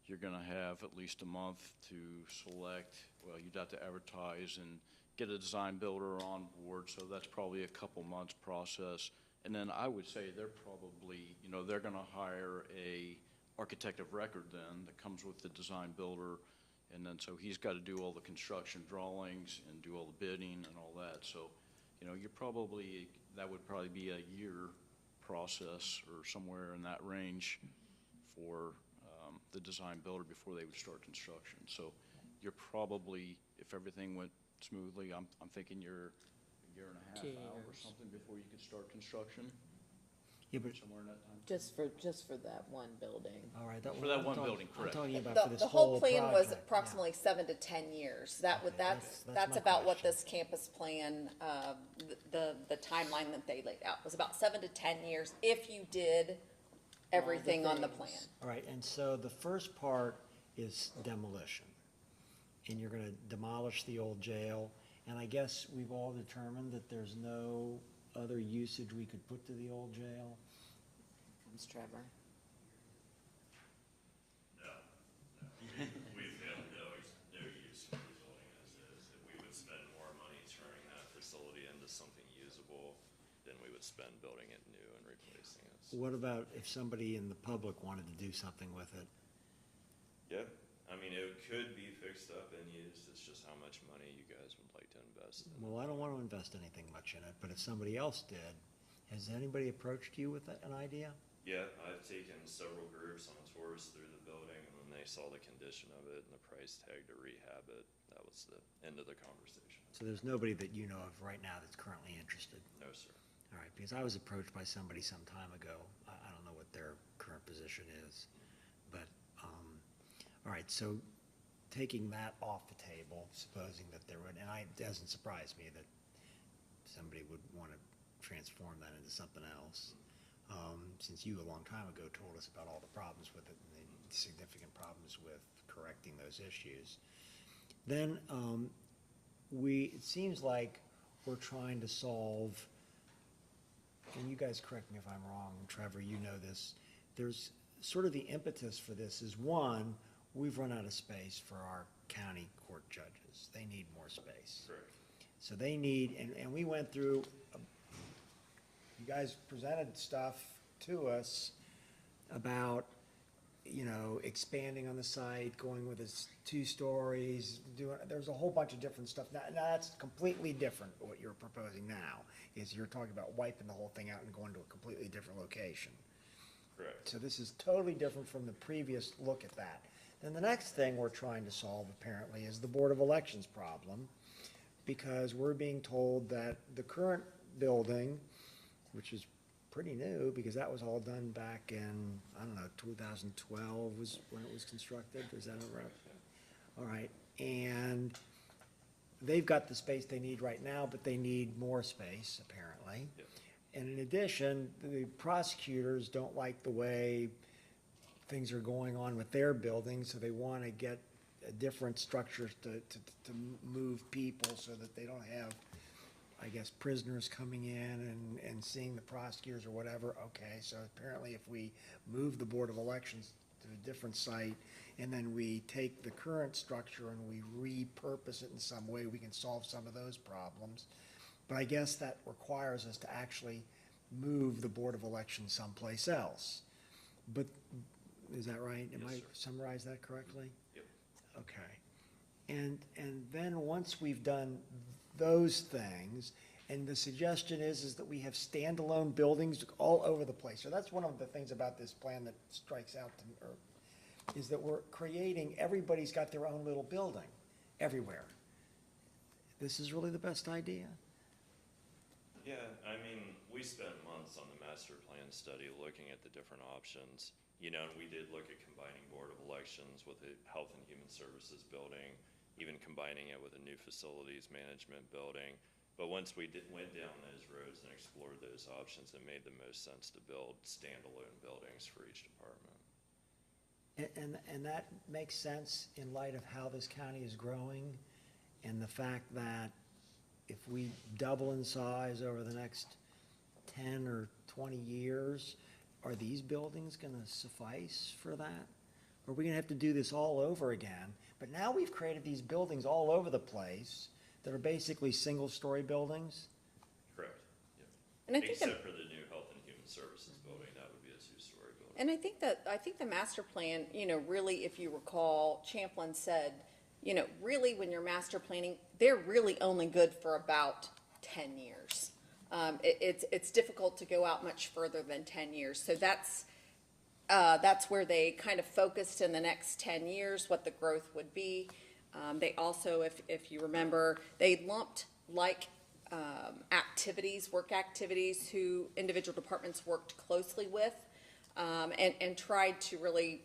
you're gonna have at least a month to select, well, you'd have to advertise and get a design builder on board, so that's probably a couple months process. And then I would say they're probably, you know, they're gonna hire a architect of record then that comes with the design builder, and then so he's gotta do all the construction drawings and do all the bidding and all that, so, you know, that would probably be a year process or somewhere in that range for the design builder before they would start construction. So you're probably, if everything went smoothly, I'm thinking you're a year and a half 2 out or years. something before you could start construction, Yeah, but, somewhere in that time. Just for that one building? all right. For that one building, correct. I'm talking about for this The whole whole plan was project, yeah. approximately 7 to 10 years. That would, Okay, that's that's my about what question. this campus plan, the timeline that they laid out was about 7 to 10 years if you did everything on the plan. things. All right, and so the first part is demolition. And you're gonna demolish the old jail, and I guess we've all determined that there's no other usage we could put to the old jail? Comes Trevor. We feel no use for the building as is. If we would spend more money turning that facility into something usable than we would spend building it new and replacing it. What about if somebody in the public wanted to do something with it? Yeah, I mean, it could be fixed up and used. It's just how much money you guys would like to invest in. Well, I don't want to invest anything much in it, but if somebody else did, has anybody approached you with an idea? Yeah, I've taken several groups on tours through the building, and when they saw the condition of it and the price tag to rehab it, that was the end of the conversation. So there's nobody that you know of right now that's currently interested? No, sir. All right, because I was approached by somebody some time ago. I don't know what their current position is, but, all right, so taking that off the table, supposing that there would, and it doesn't surprise me that somebody would want to transform that into something else, since you a long time ago told us about all the problems with it and the significant problems with correcting those issues. Then it seems like we're trying to solve, and you guys correct me if I'm wrong, Trevor, you know this, there's sort of the impetus for this is, one, we've run out of space for our county court judges. They need more space. Correct. So they need, and we went through, you guys presented stuff to us about, you know, expanding on the site, going with this 2 stories, there's a whole bunch of different stuff. Now that's completely different, what you're proposing now, is you're talking about wiping the whole thing out and going to a completely different location. Correct. So this is totally different from the previous look at that. Then the next thing we're trying to solve, apparently, is the Board of Elections problem, because we're being told that the current building, which is pretty new, because that was all done back in, I don't know, 2012 was when it was constructed, is that right? All right, and they've got the space they need right now, but they need more space, apparently. Yep. And in addition, the prosecutors don't like the way things are going on with their buildings, so they want to get different structures to move people so that they don't have, I guess, prisoners coming in and seeing the prosecutors or whatever. Okay, so apparently if we move the Board of Elections to a different site, and then we take the current structure and we repurpose it in some way, we can solve some of those problems. But I guess that requires us to actually move the Board of Elections someplace else. But, is that right? Am Yes, I sir. summarize that correctly? Yep. Okay. And then once we've done those things, and the suggestion is that we have standalone buildings all over the place. So that's one of the things about this plan that strikes out to me, is that we're creating, everybody's got their own little building everywhere. This is really the best idea. Yeah, I mean, we spent months on the master plan study looking at the different options. You know, and we did look at combining Board of Elections with a Health and Human Services building, even combining it with a new facilities management building. But once we went down those roads and explored those options, it made the most sense to build standalone buildings for each department. And that makes sense in light of how this county is growing and the fact that if we double in size over the next 10 or 20 years, are these buildings gonna suffice for that? Or are we gonna have to do this all over again? But now we've created these buildings all over the place that are basically single-story buildings. Correct. Yep. And I think Except for the new Health and Human Services building, that would be a two-story building. And I think the master plan, really, if you recall, Champlin said, really when you're master planning, they're really only good for about 10 years. It's difficult to go out much further than 10 years. So that's where they kind of focused in the next 10 years, what the growth would be. They also, if you remember, they lumped work activities who individual departments worked closely with, and tried to really,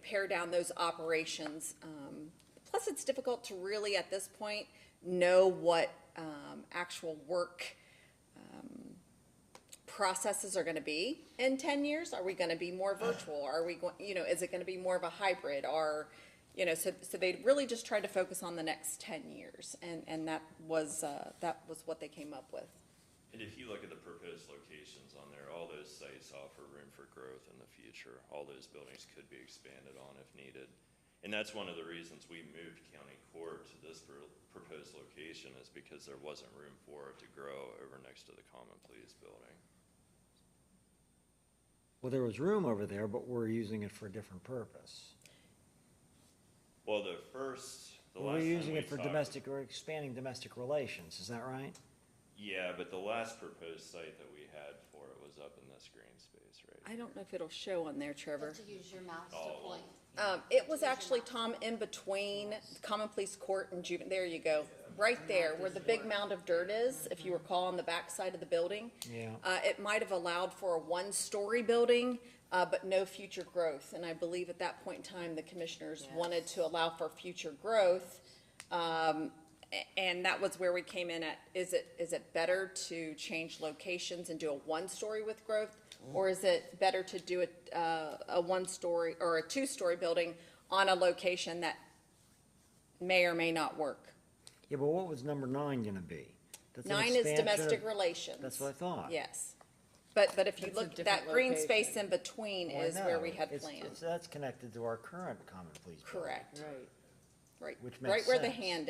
pare down those operations. Plus, it's difficult to really, at this point, know what actual work processes are going to be in 10 years. Are we going to be more virtual? Are we going, is it going to be more of a hybrid? So they really just tried to focus on the next 10 years, and that was what they came up with. And if you look at the proposed locations on there, all those sites offer room for growth in the future. All those buildings could be expanded on if needed. And that's one of the reasons we moved county court to this proposed location, is because there wasn't room for it to grow over next to the Common Pleas building. Well, there was room over there, but we're using it for a different purpose. Well, the We're last using time it for we domestic, or expanding domestic relations, is that right? Yeah, but the last proposed site that we had for it was up in this green space right I don't know if it'll show on there, Trevor. To use your mouse to Oh. point. It was actually, Tom, in between Common Police Court and there you go, right there, where the big mound of dirt is, if you recall, on the back side of the building. Yeah. It might have allowed for a one-story building, but no future growth. And I believe at that point in time, the commissioners wanted to allow for future growth. And that was where we came in at, is it better to change locations and do a one-story with growth? Or is it better to do a one-story or a two-story building on a location that may or may not work? Yeah, but what was number 9 gonna be? That's an 9 is expansion domestic of- relations. That's what I thought. Yes. But if you That's a look, different that green space location. in between Well, I is where we know. had It's- planned. That's connected to our current Common Pleas building. Correct. Right. Which makes Right where the sense. hand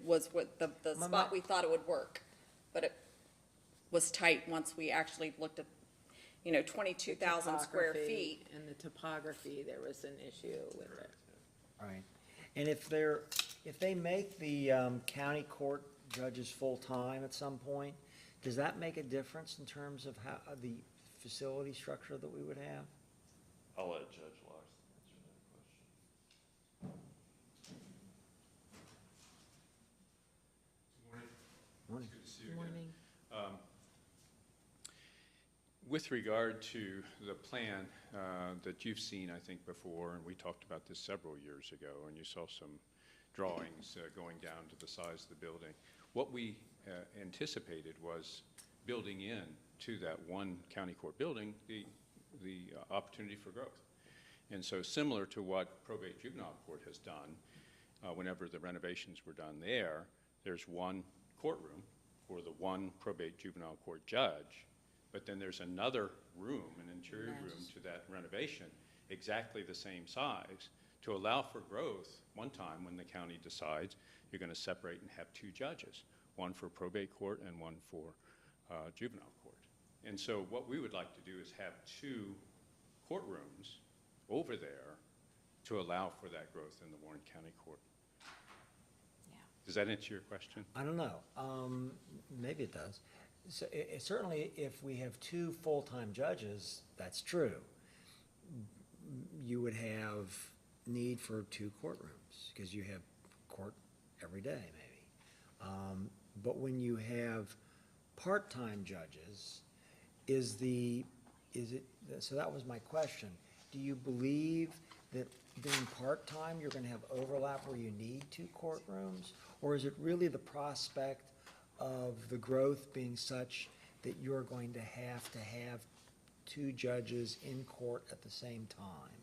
was what the My- spot we thought it would work. But it was tight once we actually looked at, 22,000 square Topography, feet. and the topography, there was an issue with it. Right. And if they make the county court judges full-time at some point, does that make a difference in terms of how, the facility structure that we would have? I'll let Judge Locke answer that question. Morning. Good to see you again. Morning. With regard to the plan that you've seen, I think, before, and we talked about this several years ago, and you saw some drawings going down to the size of the building. What we anticipated was building in to that one county court building the opportunity for growth. And so similar to what probate juvenile court has done, whenever the renovations were done there, there's one courtroom for the one probate juvenile court judge, but then there's another room, an interior room to that renovation, exactly the same size, to allow for growth one time when the county decides you're going to separate and have two judges, one for probate court and one for juvenile court. And so what we would like to do is have two courtrooms over there to allow for that growth in the Warren County Court. Yeah. Does that answer your question? I don't know. Maybe it does. So certainly, if we have two full-time judges, that's true. You would have need for two courtrooms because you have court every day, maybe. But when you have part-time judges, so that was my question. Do you believe that being part-time, you're going to have overlap where you need two courtrooms? Or is it really the prospect of the growth being such that you're going to have two judges in court at the same time?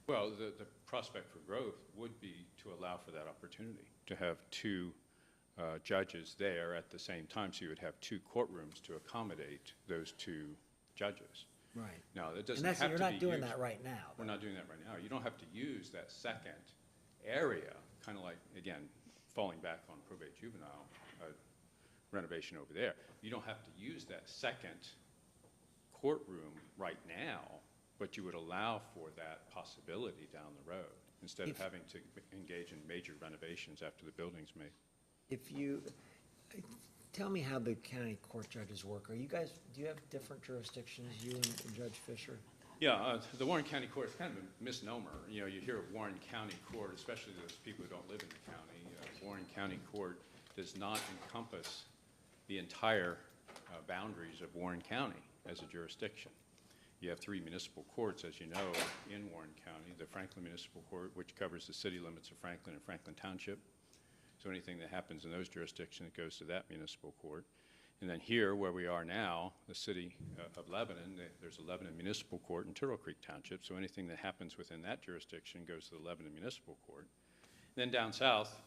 Well, the prospect for growth would be to allow for that opportunity, to have two judges there at the same time, so you would have two courtrooms to accommodate those two judges. Right. Now, that doesn't And have to be you're not doing used- that right now. We're not doing that right now. You don't have to use that second area, kind of like, again, falling back on probate juvenile renovation over there. You don't have to use that second courtroom right now, but you would allow for that possibility down the road instead of having to engage in major renovations after the building's made. Tell me how the county court judges work. Do you have different jurisdictions, you and Judge Fisher? Yeah, the Warren County Court is kind of a misnomer. You know, you hear of Warren County Court, especially those people who don't live in the county. Warren County Court does not encompass the entire boundaries of Warren County as a jurisdiction. You have three municipal courts, as you know, in Warren County. The Franklin Municipal Court, which covers the city limits of Franklin and Franklin Township. So anything that happens in those jurisdictions goes to that municipal court. And then here, where we are now, the city of Lebanon, there's a Lebanon Municipal Court in Turtle Creek Township, so anything that happens within that jurisdiction goes to the Lebanon Municipal Court. Then down south,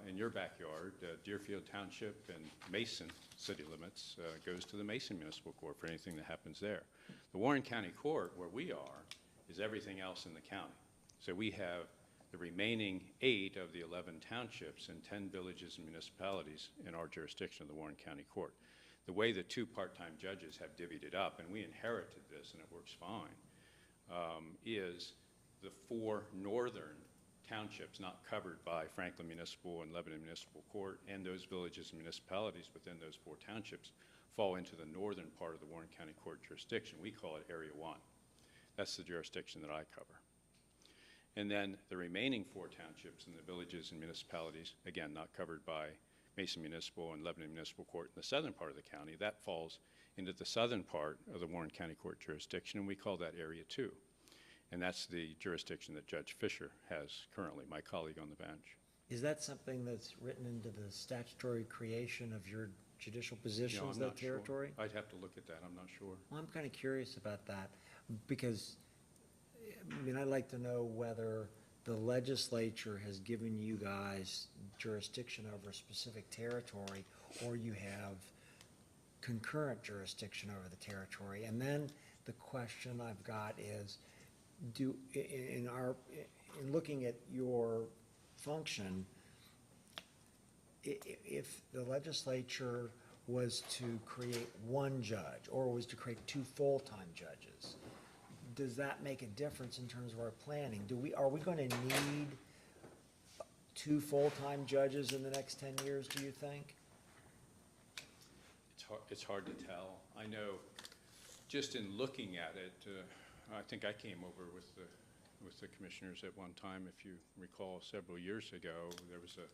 in your backyard, Deerfield Township and Mason city limits goes to the Mason Municipal Court for anything that happens there. The Warren County Court, where we are, is everything else in the county. So we have the remaining 8 of the 11 townships and 10 villages and municipalities in our jurisdiction of the Warren County Court. The way the two part-time judges have divvied it up, and we inherited this and it works fine, is the 4 northern townships not covered by Franklin Municipal and Lebanon Municipal Court, and those villages and municipalities within those 4 townships fall into the northern part of the Warren County Court jurisdiction. We call it Area 1. That's the jurisdiction that I cover. And then the remaining 4 townships and the villages and municipalities, again, not covered by Mason Municipal and Lebanon Municipal Court in the southern part of the county, that falls into the southern part of the Warren County Court jurisdiction, and we call that Area 2. And that's the jurisdiction that Judge Fisher has currently, my colleague on the bench. Is that something that's written into the statutory creation of your judicial No, positions, I'm that not sure. territory? I'd have to look at that. I'm not sure. Well, I'm kind of curious about that because, I mean, I'd like to know whether the legislature has given you guys jurisdiction over a specific territory or you have concurrent jurisdiction over the territory. And then the question I've got is, in looking at your function, if the legislature was to create one judge or was to create 2 full-time judges, does that make a difference in terms of our planning? Are we going to need 2 full-time judges in the next 10 years, do you think? It's hard to tell. I know just in looking at it, I think I came over with the commissioners at one time. If you recall, several years ago, there was a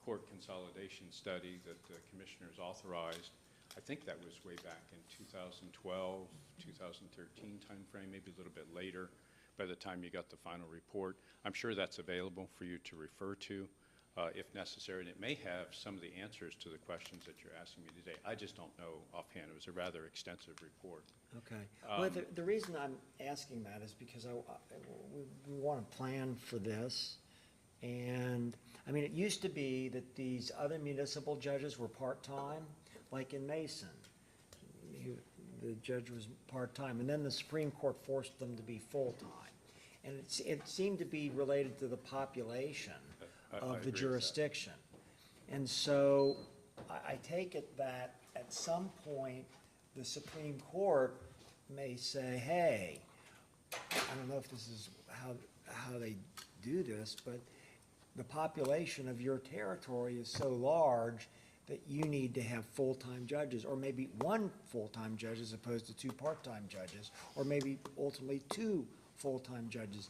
court consolidation study that the commissioners authorized. I think that was way back in 2012, 2013 timeframe, maybe a little bit later by the time you got the final report. I'm sure that's available for you to refer to. if necessary, and it may have some of the answers to the questions that you're asking me today. I just don't know offhand. It was a rather extensive report. Okay. Well, the reason I'm asking that is because we want to plan for this. And, I mean, it used to be that these other municipal judges were part-time, like in Mason. The judge was part-time, and then the Supreme Court forced them to be full-time. And it seemed to be related to the population I of agree the with that. jurisdiction. And so I take it that at some point, the Supreme Court may say, hey, I don't know if this is how they do this, but the population of your territory is so large that you need to have full-time judges, or maybe one full-time judge as opposed to two part-time judges, or maybe ultimately two full-time judges.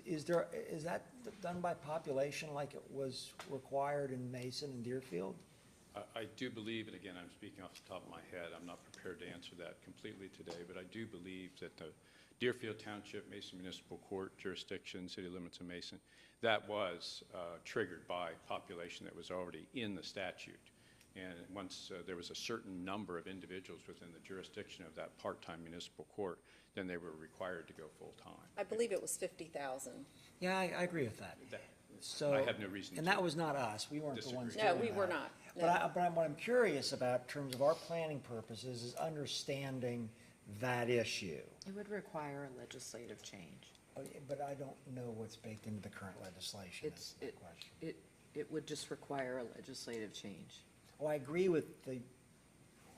Is that done by population like it was required in Mason and Deerfield? I do believe, and again, I'm speaking off the top of my head, I'm not prepared to answer that completely today, but I do believe that the Deerfield Township, Mason Municipal Court jurisdiction, city limits of Mason, that was triggered by population that was already in the statute. And once there was a certain number of individuals within the jurisdiction of that part-time municipal court, then they were required to go full-time. I believe it was 50,000. Yeah, I agree with that. So, I have no reason and to that was not us. We weren't the ones doing disagree. that. No, we were not. But what I'm curious about in terms of our planning purposes is understanding that issue. It would require a legislative change. But I don't know what's baked into the current legislation. That's the question. It would just require a legislative change. Oh, I agree with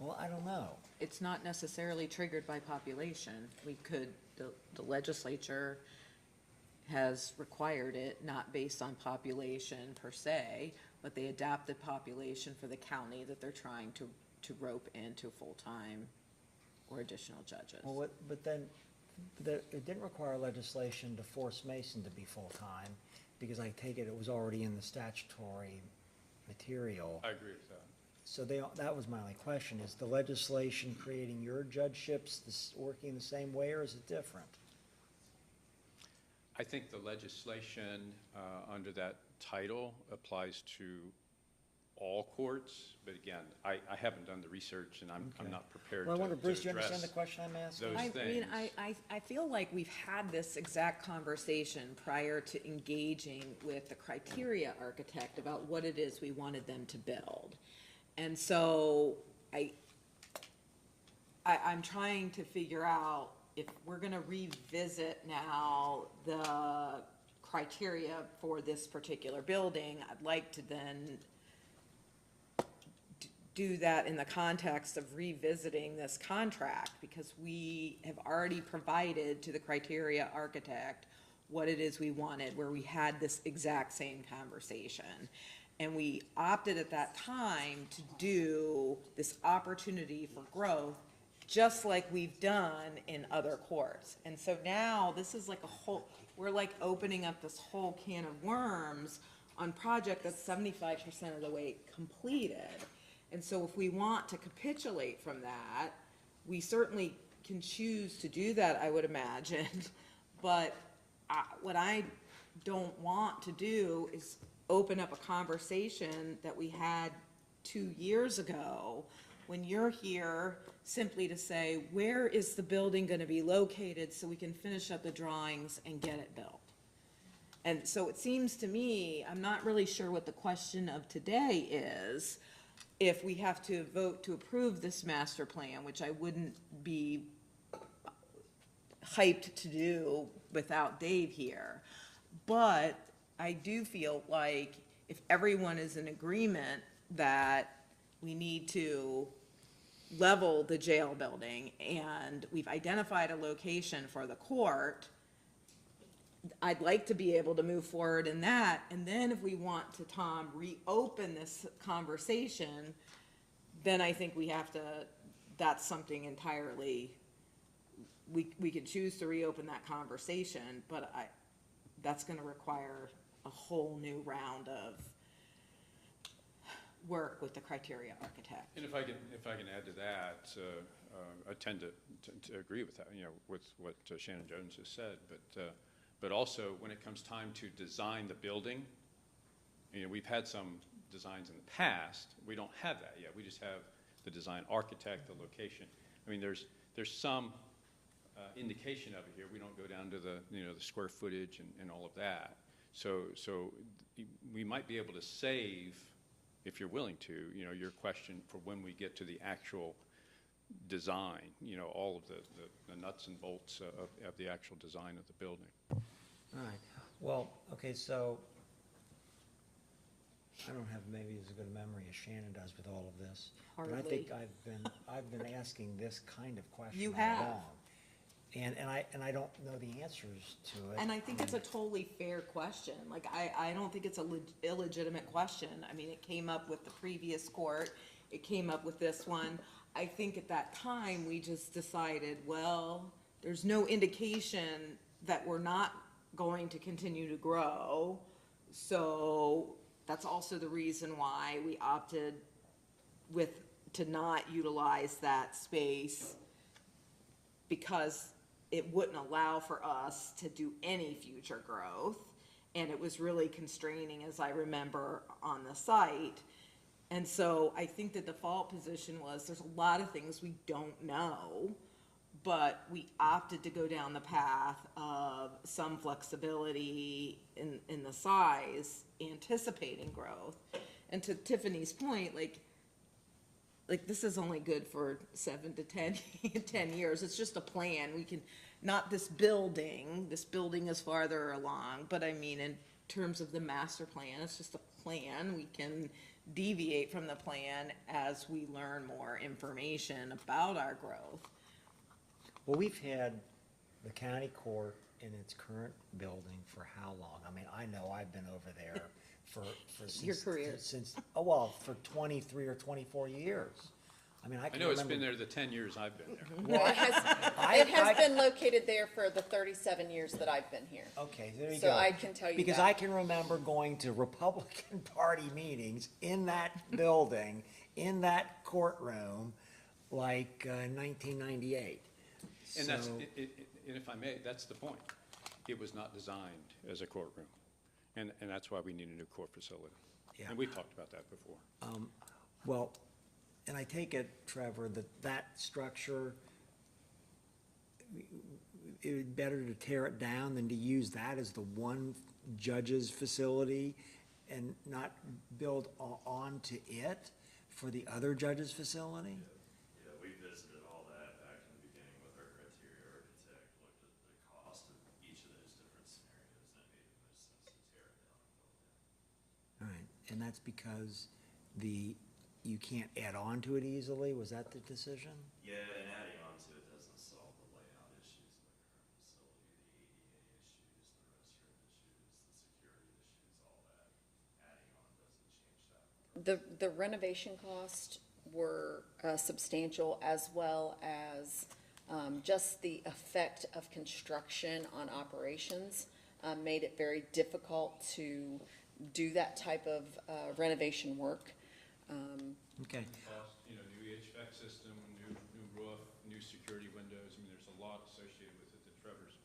well, I don't know. It's not necessarily triggered by population. The legislature has required it, not based on population per se, but they adapted population for the county that they're trying to rope into full-time or additional judges. Well, but then, it didn't require legislation to force Mason to be full-time, because I take it was already in the statutory material. I agree with that. So that was my only question, is the legislation creating your judgeships working the same way, or is it different? I think the legislation under that title applies to all courts, but again, I haven't done the research, and I'm not prepared to Well, I wonder, Bruce, to do you understand address the question I'm asking? those I mean, things. I feel like we've had this exact conversation prior to engaging with the criteria architect about what it is we wanted them to build. And so I'm trying to figure out if we're gonna revisit now the criteria for this particular building. I'd like to then do that in the context of revisiting this contract, because we have already provided to the criteria architect what it is we wanted, where we had this exact same conversation. And we opted at that time to do this opportunity for growth, just like we've done in other courts. And so now this is like we're like opening up this whole can of worms on project that's 75% of the way completed. And so if we want to capitulate from that, we certainly can choose to do that, I would imagine. But what I don't want to do is open up a conversation that we had 2 years ago, when you're here simply to say, where is the building gonna be located so we can finish up the drawings and get it built? And so it seems to me, I'm not really sure what the question of today is, if we have to vote to approve this master plan, which I wouldn't be hyped to do without Dave here. But I do feel like if everyone is in agreement that we need to level the jail building and we've identified a location for the court, I'd like to be able to move forward in that. And then if we want to, Tom, reopen this conversation, then I think we have to, that's something entirely, we could choose to reopen that conversation, but that's gonna require a whole new round of work with the criteria architect. And if I can add to that, I tend to agree with that, with what Shannon Jones has said, but also when it comes time to design the building, You know, we've had some designs in the past. We don't have that yet. We just have the design architect, the location. I mean, there's some indication of it here. We don't go down to the, you know, the square footage and all of that. So we might be able to save, if you're willing to, you know, your question for when we get to the actual design, you know, all of the nuts and bolts of the actual design of the building. All right, well, okay, so I don't have maybe as good a memory as Shannon does with all of this. But I think I've been asking this kind of question You all have. along. And I don't know the answers to it. And I think it's a totally fair question. Like, I don't think it's a illegitimate question. I mean, it came up with the previous court, it came up with this one. I think at that time, we just decided, well, there's no indication that we're not going to continue to grow. So that's also the reason why we opted to not utilize that space, because it wouldn't allow for us to do any future growth. And it was really constraining, as I remember, on the site. And so I think the default position was, there's a lot of things we don't know, but we opted to go down the path of some flexibility in the size, anticipating growth. And to Tiffany's point, like this is only good for 7 to 10 years. It's just a plan. We can, not this building is farther along, but I mean, in terms of the master plan, it's just a plan. We can deviate from the plan as we learn more information about our growth. Well, we've had the county court in its current building for how long? I mean, I know I've been over there for Your career. For 23 or 24 years. I mean, I I can know it's remember. been there the 10 years I've been there. No, it has been located there for the 37 years that I've been here. Okay, there you So go. I can tell you Because that. I can remember going to Republican Party meetings in that building, in that courtroom, like 1998. And that's, So- and if I may, that's the point. It was not designed as a courtroom. And that's why we need a new court facility. Yeah. And we've talked about that before. Well, and I take it, Trevor, that structure, it would be better to tear it down than to use that as the one judge's facility and not build onto it for the other judge's facility? Yeah, we visited all that back in the beginning with our criteria architect, looked at the cost of each of those different scenarios, and it made the most sense to tear it down and build it. All right, and that's because you can't add on to it easily? Was that the decision? Yeah, and adding on to it doesn't solve the layout issues of the current facility, the ADA issues, the restroom issues, the security issues, all that. Adding on doesn't change that. The renovation costs were substantial, as well as just the effect of construction on operations made it very difficult to do that type of renovation work. Okay, Cost, you know, new HVAC system, new roof, new security windows. I mean, there's a lot associated with it that Trevor's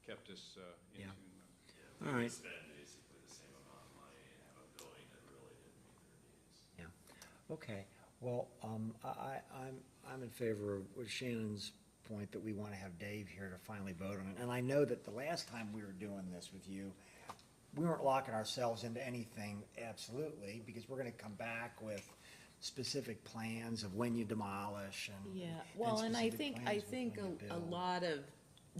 kept us in Yeah. tune with. Yeah, All we right. could spend basically the same amount of money and have a building that really didn't meet their needs. yeah, okay. Well, I'm in favor of Shannon's point that we want to have Dave here to finally vote on it. And I know that the last time we were doing this with you, we weren't locking ourselves into anything absolutely, because we're gonna come back with specific plans of when you demolish and. Yeah, well, and I specific think, plans with when you a build. lot of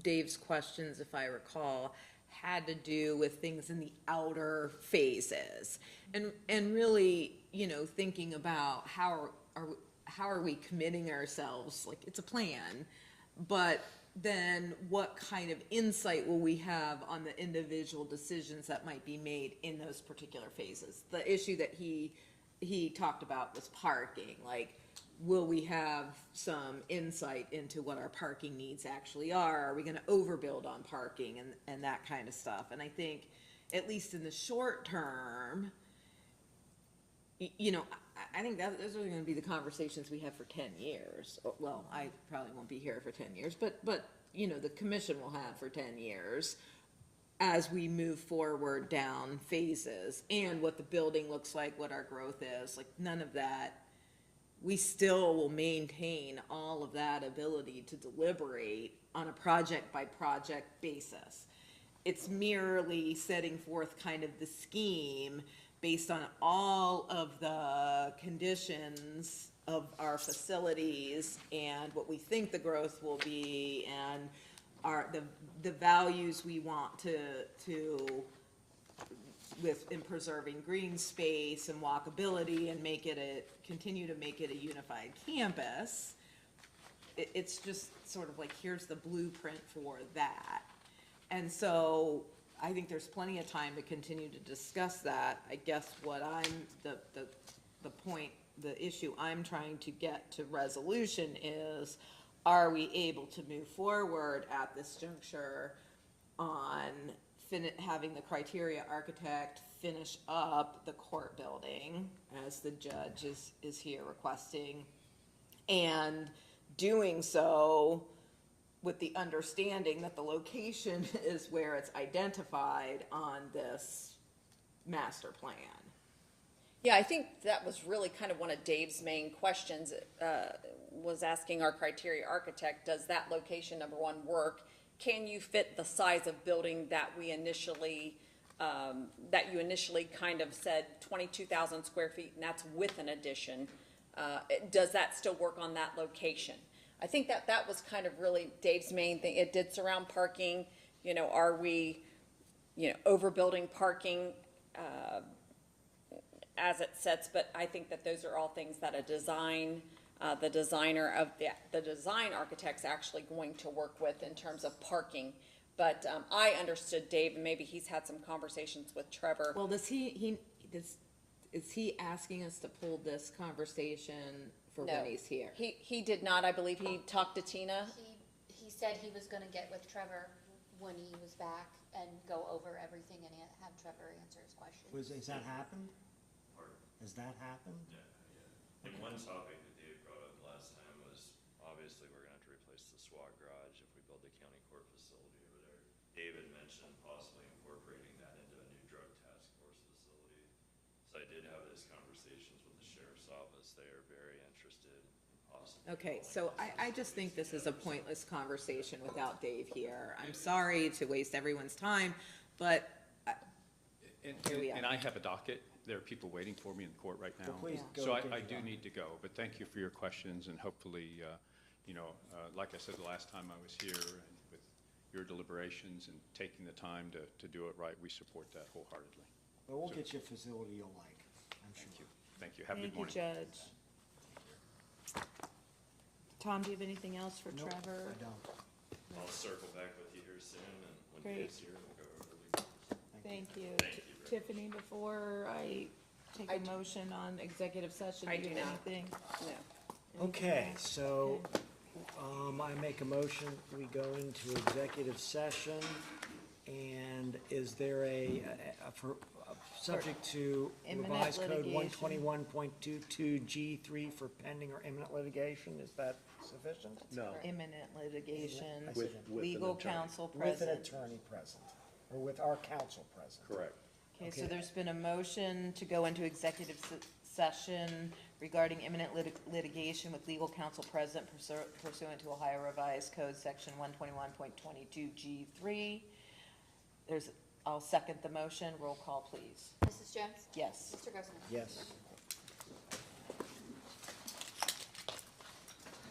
Dave's questions, if I recall, had to do with things in the outer phases. And really, you know, thinking about how are we committing ourselves, like, it's a plan, but then what kind of insight will we have on the individual decisions that might be made in those particular phases? The issue that he talked about was parking, like, will we have some insight into what our parking needs actually are? Are we gonna overbuild on parking and that kind of stuff? And I think, at least in the short term, you know, I think that those are gonna be the conversations we have for 10 years. Well, I probably won't be here for 10 years, but, you know, the commission will have for 10 years. as we move forward down phases and what the building looks like, what our growth is, like none of that. We still will maintain all of that ability to deliberate on a project by project basis. It's merely setting forth kind of the scheme based on all of the conditions of our facilities and what we think the growth will be and the values we want to in preserving green space and walkability and continue to make it a unified campus. It's just sort of like, here's the blueprint for that. And so I think there's plenty of time to continue to discuss that. I guess what the issue I'm trying to get to resolution is, are we able to move forward at this juncture on having the criteria architect finish up the court building, as the judge is here requesting, and doing so with the understanding that the location is where it's identified on this master plan. Yeah, I think that was really kind of one of Dave's main questions, was asking our criteria architect, does that location, number one, work? Can you fit the size of building that we initially, that you initially kind of said 22,000 square feet, and that's with an addition? Does that still work on that location? I think that was kind of really Dave's main thing. It did surround parking, are we, overbuilding parking, as it sets, but I think that those are all things that the design architect's actually going to work with in terms of parking. But I understood Dave, and maybe he's had some conversations with Trevor. Well, is he asking us to pull this conversation for No, when he's here? He did not. I believe he talked to Tina. He said he was gonna get with Trevor when he was back and go over everything and have Trevor answer his questions. Has that happened? Pardon? Has that happened? Yeah. And one topic that Dave brought up last time was, obviously, we're gonna have to replace the SWAT garage if we build the county court facility over there. David mentioned possibly incorporating that into a new drug task force facility. So I did have those conversations with the sheriff's office. They are very interested in possibly. Okay, so I just think this is a pointless conversation without Dave here. I'm sorry to waste everyone's time, but here we are. And I have a docket. There are people waiting for me in court right now. Well, please go So get I your do docket. need to go, but thank you for your questions, and hopefully, like I said the last time I was here, and with your deliberations and taking the time to do it right, we support that wholeheartedly. But we'll get you a facility you'll like, I'm sure. Thank you. Have a good Thank you, morning. Judge. Tom, do you have anything else for Nope, Trevor? I don't. I'll circle back with you here soon, and when Great. Dave's here, we'll go over the details. Thank you. Thank you, Rick. Tiffany, before I take I a do- motion on executive session, I do you do have not. anything? No. Okay, so, I make a motion, we go into executive session, and is there subject to Imminent revised code litigation. 121.22 G3 for pending or imminent litigation, is that sufficient? No. Imminent litigation, I With- said with an legal attorney. counsel With an present. attorney present, or with our counsel present. Correct. Okay, so Okay. there's been a motion to go into executive session regarding imminent litigation with legal counsel present pursuant to Ohio Revised Code, section 121.22 G3. I'll second the motion. Roll call, please. Mrs. Jones? Yes. Mr. Grossman? Yes.